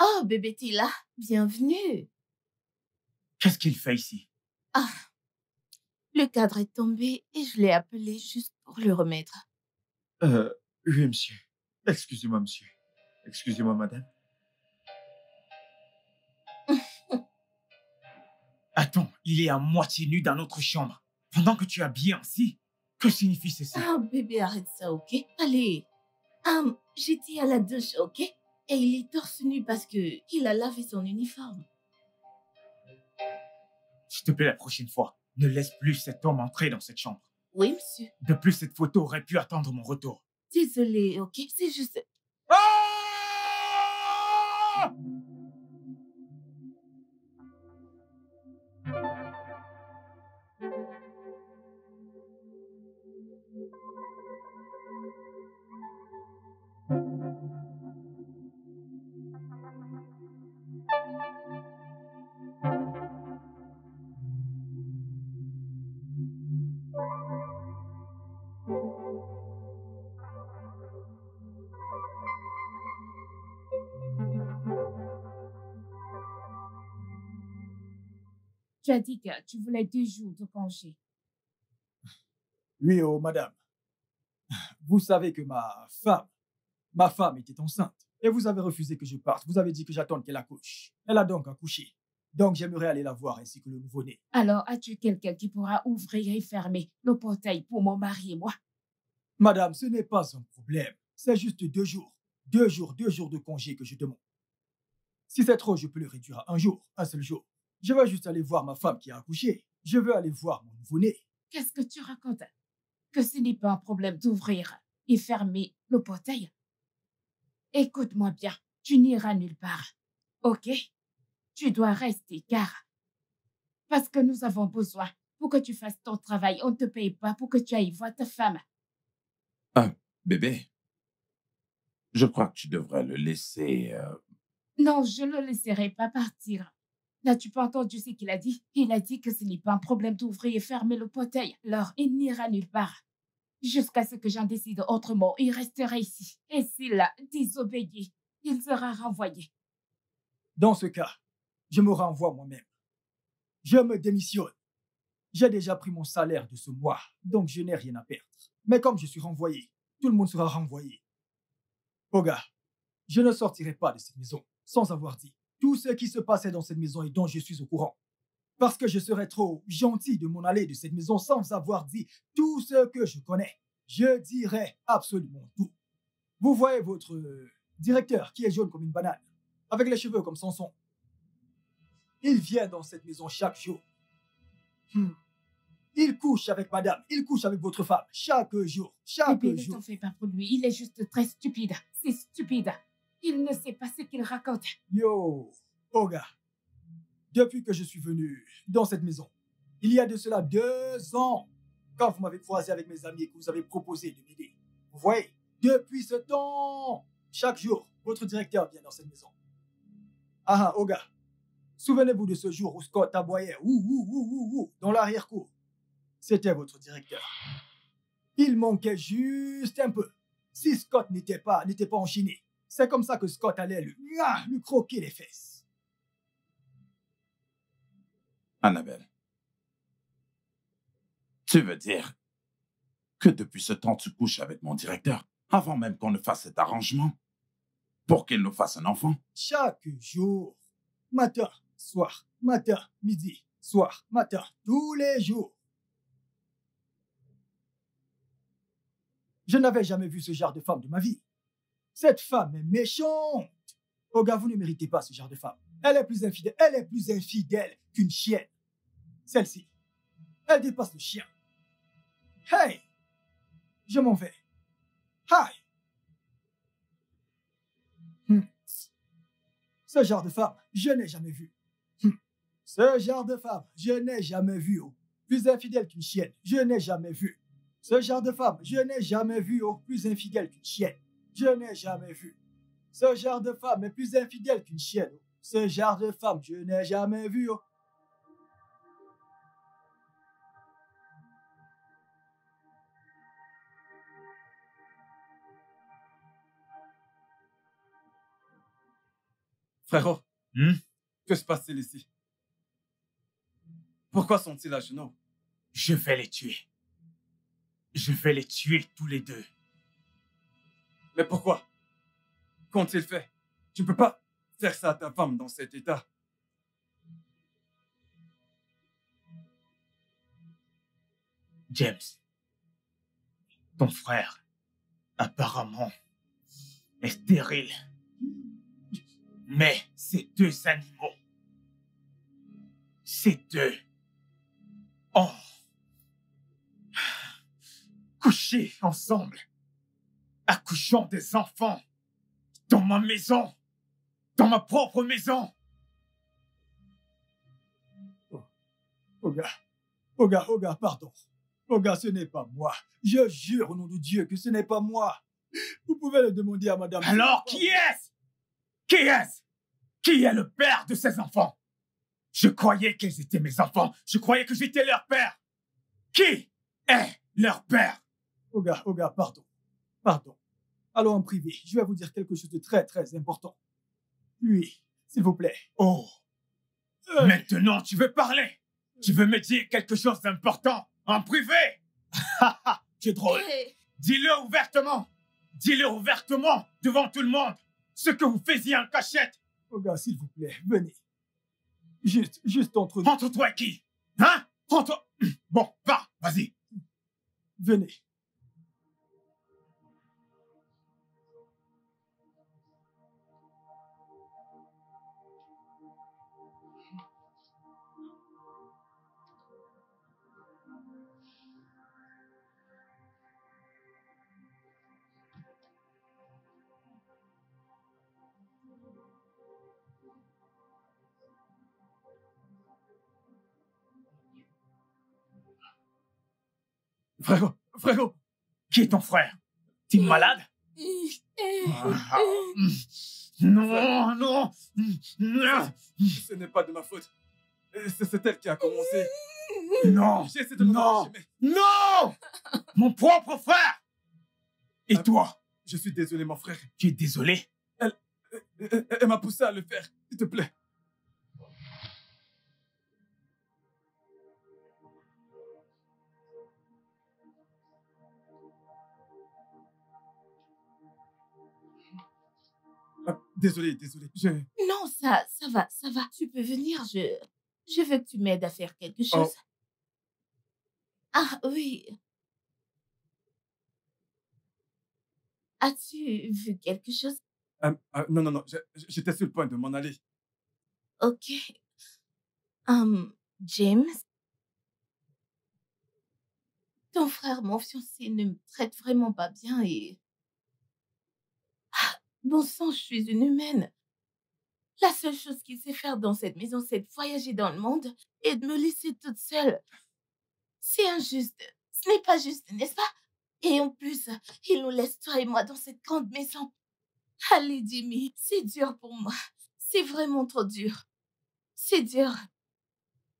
Oh, bébé Tila, bienvenue. Qu'est-ce qu'il fait ici? Ah, le cadre est tombé et je l'ai appelé juste pour le remettre. Oui, monsieur. Excusez-moi, monsieur. Excusez-moi, madame. Attends, il est à moitié nu dans notre chambre, pendant que tu es habillé ainsi. Que signifie ceci? Ah, bébé, arrête ça, ok? Allez. J'étais à la douche, ok? Et il est torse nu parce que il a lavé son uniforme. S'il te plaît, la prochaine fois, ne laisse plus cet homme entrer dans cette chambre. Oui, monsieur. De plus, cette photo aurait pu attendre mon retour. Désolée, ok? C'est juste... Ah! Tu as dit que tu voulais 2 jours de congé. Oui, oh, madame. Vous savez que ma femme était enceinte. Et vous avez refusé que je parte. Vous avez dit que j'attende qu'elle accouche. Elle a donc accouché. Donc, j'aimerais aller la voir ainsi que le nouveau-né. Alors, as-tu quelqu'un qui pourra ouvrir et fermer le portail pour mon mari et moi? Madame, ce n'est pas un problème. C'est juste 2 jours. 2 jours de congé que je demande. Si c'est trop, je peux le réduire à 1 jour, un seul jour. Je veux juste aller voir ma femme qui a accouché. Je veux aller voir mon nouveau-né. Qu'est-ce que tu racontes? Que ce n'est pas un problème d'ouvrir et fermer le portail? Écoute-moi bien, tu n'iras nulle part, ok? Tu dois rester, car... Parce que nous avons besoin pour que tu fasses ton travail. On ne te paye pas pour que tu ailles voir ta femme. Bébé, je crois que tu devrais le laisser... Non, je ne le laisserai pas partir. N'as-tu pas entendu ce qu'il a dit? Il a dit que ce n'est pas un problème d'ouvrir et fermer le portail. Alors, il n'ira nulle part. Jusqu'à ce que j'en décide autrement, il restera ici. Et s'il a désobéi, il sera renvoyé. Dans ce cas, je me renvoie moi-même. Je me démissionne. J'ai déjà pris mon salaire de ce mois, donc je n'ai rien à perdre. Mais comme je suis renvoyé, tout le monde sera renvoyé. Oga, je ne sortirai pas de cette maison sans avoir dit tout ce qui se passait dans cette maison et dont je suis au courant. Parce que je serais trop gentil de m'en aller de cette maison sans avoir dit tout ce que je connais. Je dirai absolument tout. Vous voyez votre directeur qui est jaune comme une banane, avec les cheveux comme Samson. Il vient dans cette maison chaque jour. Il couche avec madame, il couche avec votre femme chaque jour, chaque Bébé, ne jour. t'en fais pas pour lui, il est juste très stupide. C'est stupide. Il ne sait pas ce qu'il raconte. Yo, Oga, depuis que je suis venu dans cette maison, il y a de cela 2 ans, quand vous m'avez croisé avec mes amis et que vous avez proposé de m'aider. Vous voyez, depuis ce temps, chaque jour, votre directeur vient dans cette maison. Ah, Oga, souvenez-vous de ce jour où Scott aboyait dans l'arrière-cour. C'était votre directeur. Il manquait juste un peu. Si Scott n'était pas enchaîné, c'est comme ça que Scott allait lui croquer les fesses. Annabelle, tu veux dire que depuis ce temps, tu couches avec mon directeur avant même qu'on ne fasse cet arrangement pour qu'il nous fasse un enfant? Chaque jour, matin, soir, matin, midi, soir, matin, tous les jours. Je n'avais jamais vu ce genre de femme de ma vie. Cette femme est méchante. Oga, vous ne méritez pas ce genre de femme. Elle est plus infidèle qu'une chienne. Celle-ci, elle dépasse le chien. Hey! Je m'en vais. Hi! Ce genre de femme, je n'ai jamais vu. Ce genre de femme, je n'ai jamais vu. Oh. Plus infidèle qu'une chienne, je n'ai jamais vu. Ce genre de femme, je n'ai jamais vu. Oh. Plus infidèle qu'une chienne, je n'ai jamais vu. Ce genre de femme est plus infidèle qu'une chienne. Oh. Ce genre de femme, je n'ai jamais vu. Oh. Frérot, que se passe-t-il ici? Pourquoi sont-ils à genoux? Je vais les tuer. Je vais les tuer tous les deux. Mais pourquoi? Qu'ont-ils fait? Tu ne peux pas faire ça à ta femme dans cet état. James, ton frère, apparemment, est stérile. Mais ces deux animaux, ces deux ont couché ensemble, accouchant des enfants dans ma maison, dans ma propre maison. Oga, pardon. Oga, ce n'est pas moi. Je jure au nom de Dieu que ce n'est pas moi. Vous pouvez le demander à madame. Alors, qui est-ce? Qui est-ce? Qui est le père de ces enfants? Je croyais qu'ils étaient mes enfants. Je croyais que j'étais leur père. Qui est leur père? Oga, pardon. Pardon. Allons en privé. Je vais vous dire quelque chose de très, très important. Oui, s'il vous plaît. Oh. Maintenant, tu veux parler? Tu veux me dire quelque chose d'important en privé? Tu es drôle. Dis-le ouvertement. Dis-le ouvertement devant tout le monde. Ce que vous faisiez en cachette. Oga, s'il vous plaît, venez. Juste entre nous. Entre toi et qui? Hein? Entre... Bon, va, vas-y. Venez. Frérot, qui est ton frère? T'es malade? Non, non. Ce n'est pas de ma faute. C'est elle qui a commencé. Non, J'ai essayé de me non, rattacher, non! Mon propre frère! Et toi? Je suis désolé, mon frère. Tu es désolé? Elle m'a poussé à le faire. S'il te plaît. Désolé. Non, ça va. Tu peux venir, je veux que tu m'aides à faire quelque chose. Oh. Ah oui. As-tu vu quelque chose? Non. J'étais sur le point de m'en aller. Ok. James? Ton frère, mon fiancé, ne me traite vraiment pas bien et... Bon sang, je suis une humaine. La seule chose qu'il sait faire dans cette maison, c'est de voyager dans le monde et de me laisser toute seule. C'est injuste. Ce n'est pas juste, n'est-ce pas? Et en plus, il nous laisse toi et moi dans cette grande maison. Allez, Jimmy, c'est dur pour moi. C'est vraiment trop dur. C'est dur.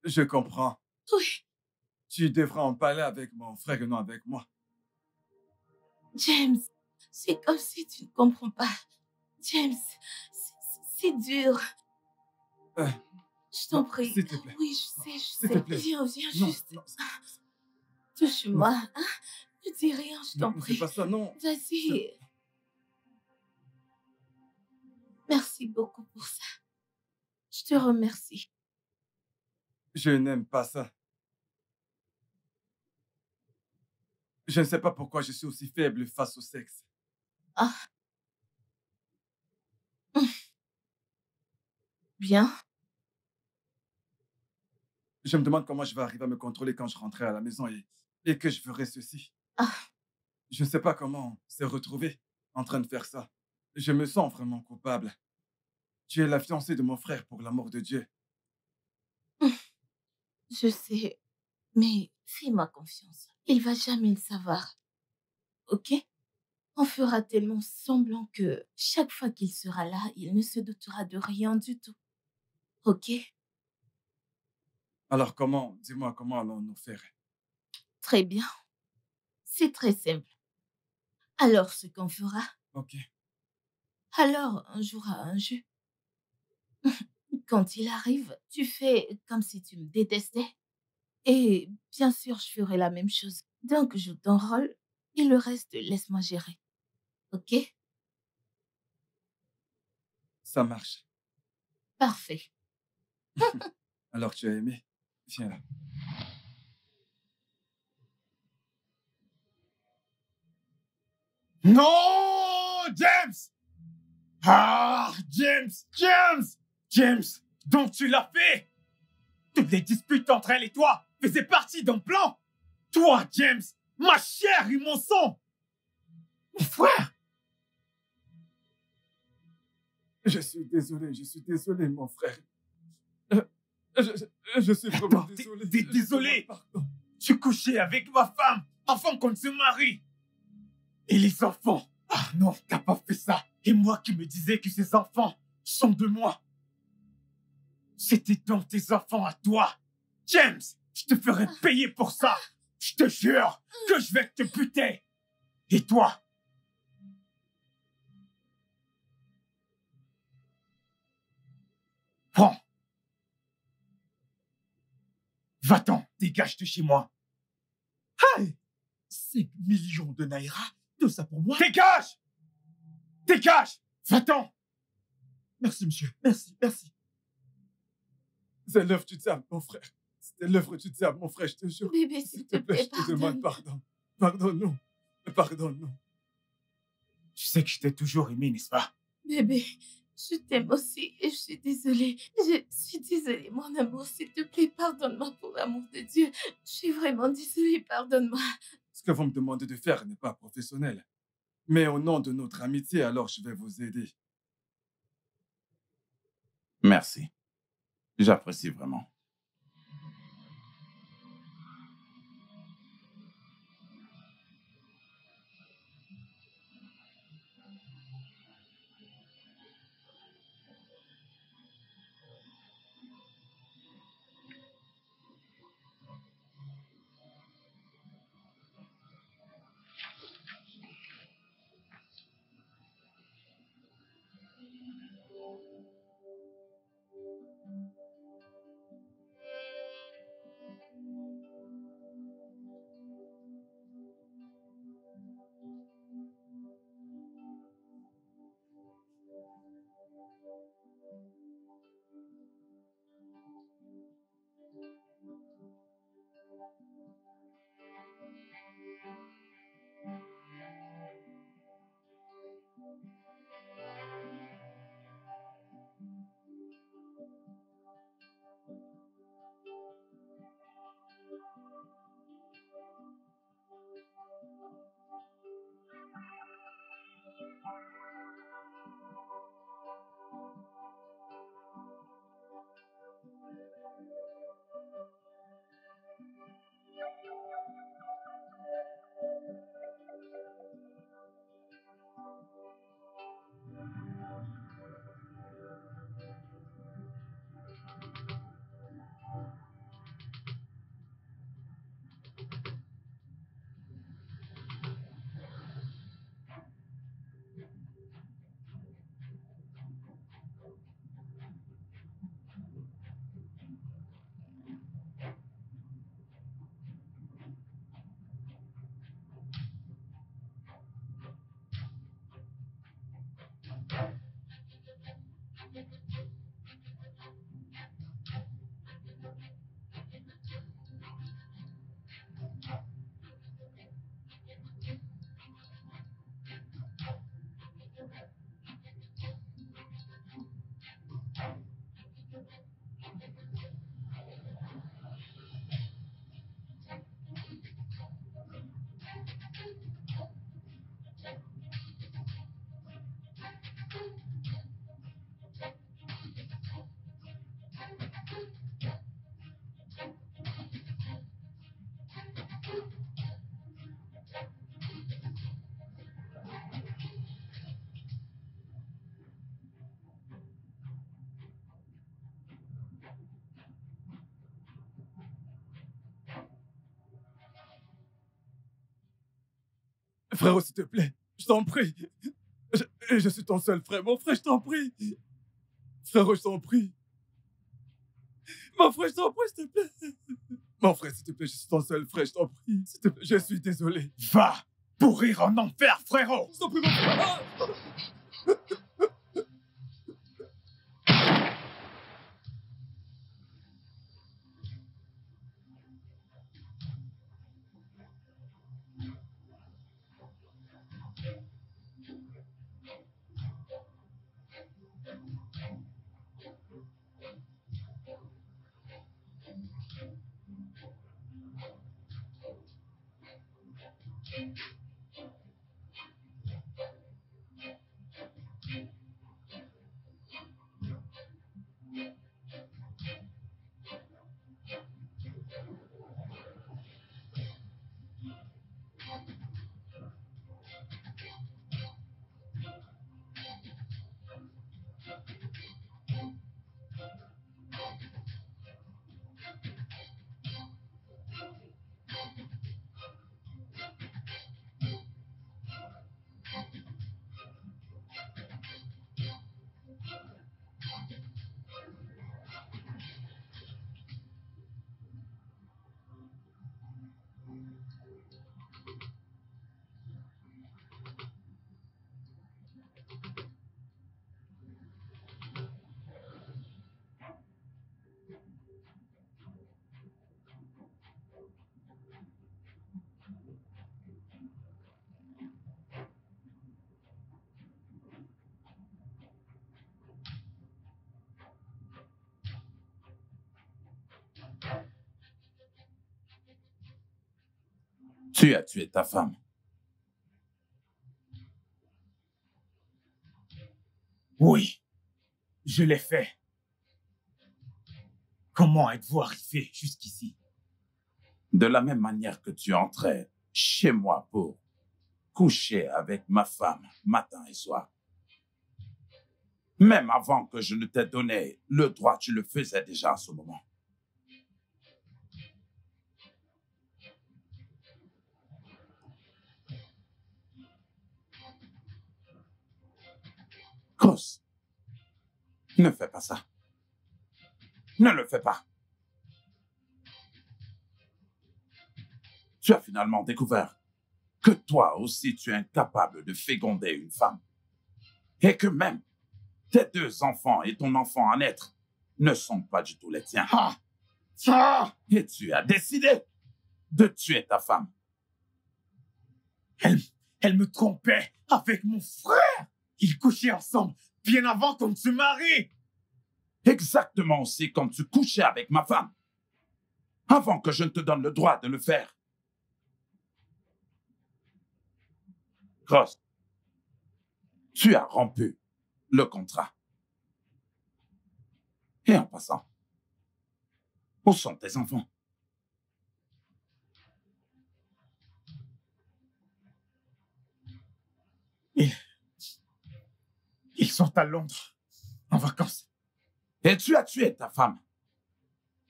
Je comprends. Oui, Tu devras en parler avec mon frère et non avec moi. James, c'est comme si tu ne comprends pas. James, c'est dur. Euh, Je t'en non, prie. s'il te plaît. Oui, je sais, S'il te plaît. Viens Non, juste. non, Touche-moi. Hein? Ne dis rien, je t'en ne fais prie. pas ça, non. Vas-y. Merci beaucoup pour ça. Je te remercie. Je n'aime pas ça. Je ne sais pas pourquoi je suis aussi faible face au sexe. Ah. Bien. Je me demande comment je vais arriver à me contrôler quand je rentrerai à la maison et que je ferai ceci. Ah. Je ne sais pas comment se retrouver en train de faire ça. Je me sens vraiment coupable. Tu es la fiancée de mon frère, pour l'amour de Dieu. Je sais, mais fais-moi confiance. Il va jamais le savoir. Ok? On fera tellement semblant que chaque fois qu'il sera là, il ne se doutera de rien du tout. Ok? Alors comment, dis-moi, comment allons-nous faire? Très bien. C'est très simple. Alors, ce qu'on fera, Ok. alors on jouera à un jeu. Quand il arrive, tu fais comme si tu me détestais. Et bien sûr, je ferai la même chose. Donc, joue ton rôle et le reste, laisse-moi gérer. Ok? Ça marche. Parfait. Alors tu as aimé? Viens là. Non, James! Ah, James! James! James! Donc tu l'as fait! Toutes les disputes entre elle et toi faisaient partie d'un plan! Toi, James! Ma chair et mon sang! Mon frère! Je suis désolé, mon frère. Je suis vraiment Attends, désolé. t'es désolé? Pardon. Tu couchais avec ma femme avant qu'on ne se marie! Et les enfants? Ah non, t'as pas fait ça! Et moi qui me disais que ces enfants sont de moi! C'était donc tes enfants à toi! James! Je te ferai payer pour ça! Je te jure que je vais te buter! Et toi? Prends! Va-t'en, dégage de chez moi! Hey! 5 millions de naira? Tout ça pour moi? Dégage! Dégage! Va-t'en! Merci, monsieur. Merci, merci. C'est l'œuvre du diable, mon frère. C'était l'œuvre du diable, mon frère, je te jure. Bébé, s'il te plaît, je te demande pardonne. pardon. Pardonne-nous. Pardonne-nous. Tu sais que je t'ai toujours aimé, n'est-ce pas? Bébé, je t'aime aussi et je suis désolée. Je suis désolée, mon amour. S'il te plaît, pardonne-moi pour l'amour de Dieu. Je suis vraiment désolée, pardonne-moi. Ce que vous me demandez de faire n'est pas professionnel. Mais au nom de notre amitié, alors je vais vous aider. Merci. J'apprécie vraiment. Frérot, s'il te plaît, je t'en prie. Je suis ton seul frère. Mon frère, je t'en prie. Frérot, je t'en prie. Mon frère, je t'en prie, s'il te plaît. Mon frère, s'il te plaît, je suis ton seul frère, je t'en prie. S'il te plaît, je suis désolé. Va pourrir en enfer, frérot! Je t'en prie, mon frère. Tu as tué ta femme. Oui, je l'ai fait. Comment êtes-vous arrivé jusqu'ici? De la même manière que tu entrais chez moi pour coucher avec ma femme matin et soir. Même avant que je ne t'ai donné le droit, tu le faisais déjà à ce moment. Cross, ne fais pas ça. Ne le fais pas. Tu as finalement découvert que toi aussi tu es incapable de féconder une femme. Et que même tes 2 enfants et ton enfant à naître ne sont pas du tout les tiens. Ah! Ah! Et tu as décidé de tuer ta femme. Elle me trompait avec mon frère. Ils couchaient ensemble bien avant qu'on ne se marie. Exactement aussi comme tu couchais avec ma femme. Avant que je ne te donne le droit de le faire. Cross, tu as rompu le contrat. Et en passant, où sont tes enfants? Ils sont à Londres, en vacances. Et tu as tué ta femme,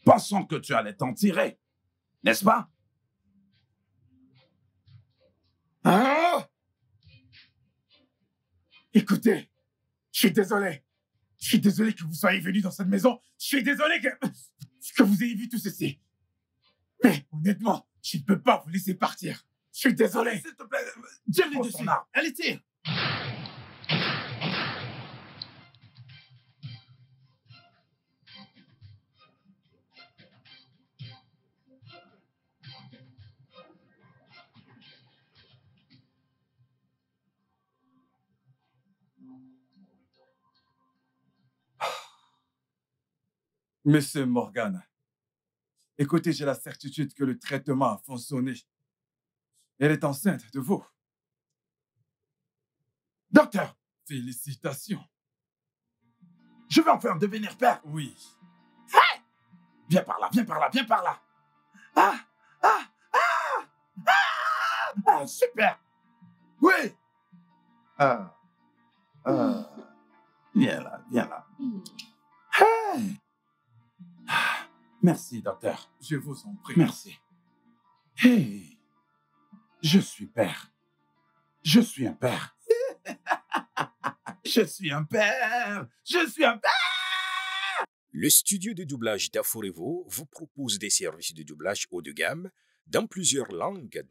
pensant que tu allais t'en tirer, n'est-ce pas? Ah! Écoutez, je suis désolé. Je suis désolé que vous soyez venu dans cette maison. Je suis désolé que vous ayez vu tout ceci. Mais honnêtement, je ne peux pas vous laisser partir. Je suis désolé. S'il te plaît, Tire-les pose dessus. ton arme. Allez, tire. Monsieur Morgan, écoutez, j'ai la certitude que le traitement a fonctionné. Elle est enceinte de vous. Docteur, Félicitations. je vais enfin devenir père. Oui. Viens par là, viens par là, viens par là. Ah, ah, ah, ah, ah, super. Oui. Ah, ah. Viens là, viens là. Hey. Ah, merci, docteur. Je vous en prie. Merci. Hey, je suis père. Je suis un père. Je suis un père. Je suis un père. Le studio de doublage d'Aforevo vous propose des services de doublage haut de gamme dans plusieurs langues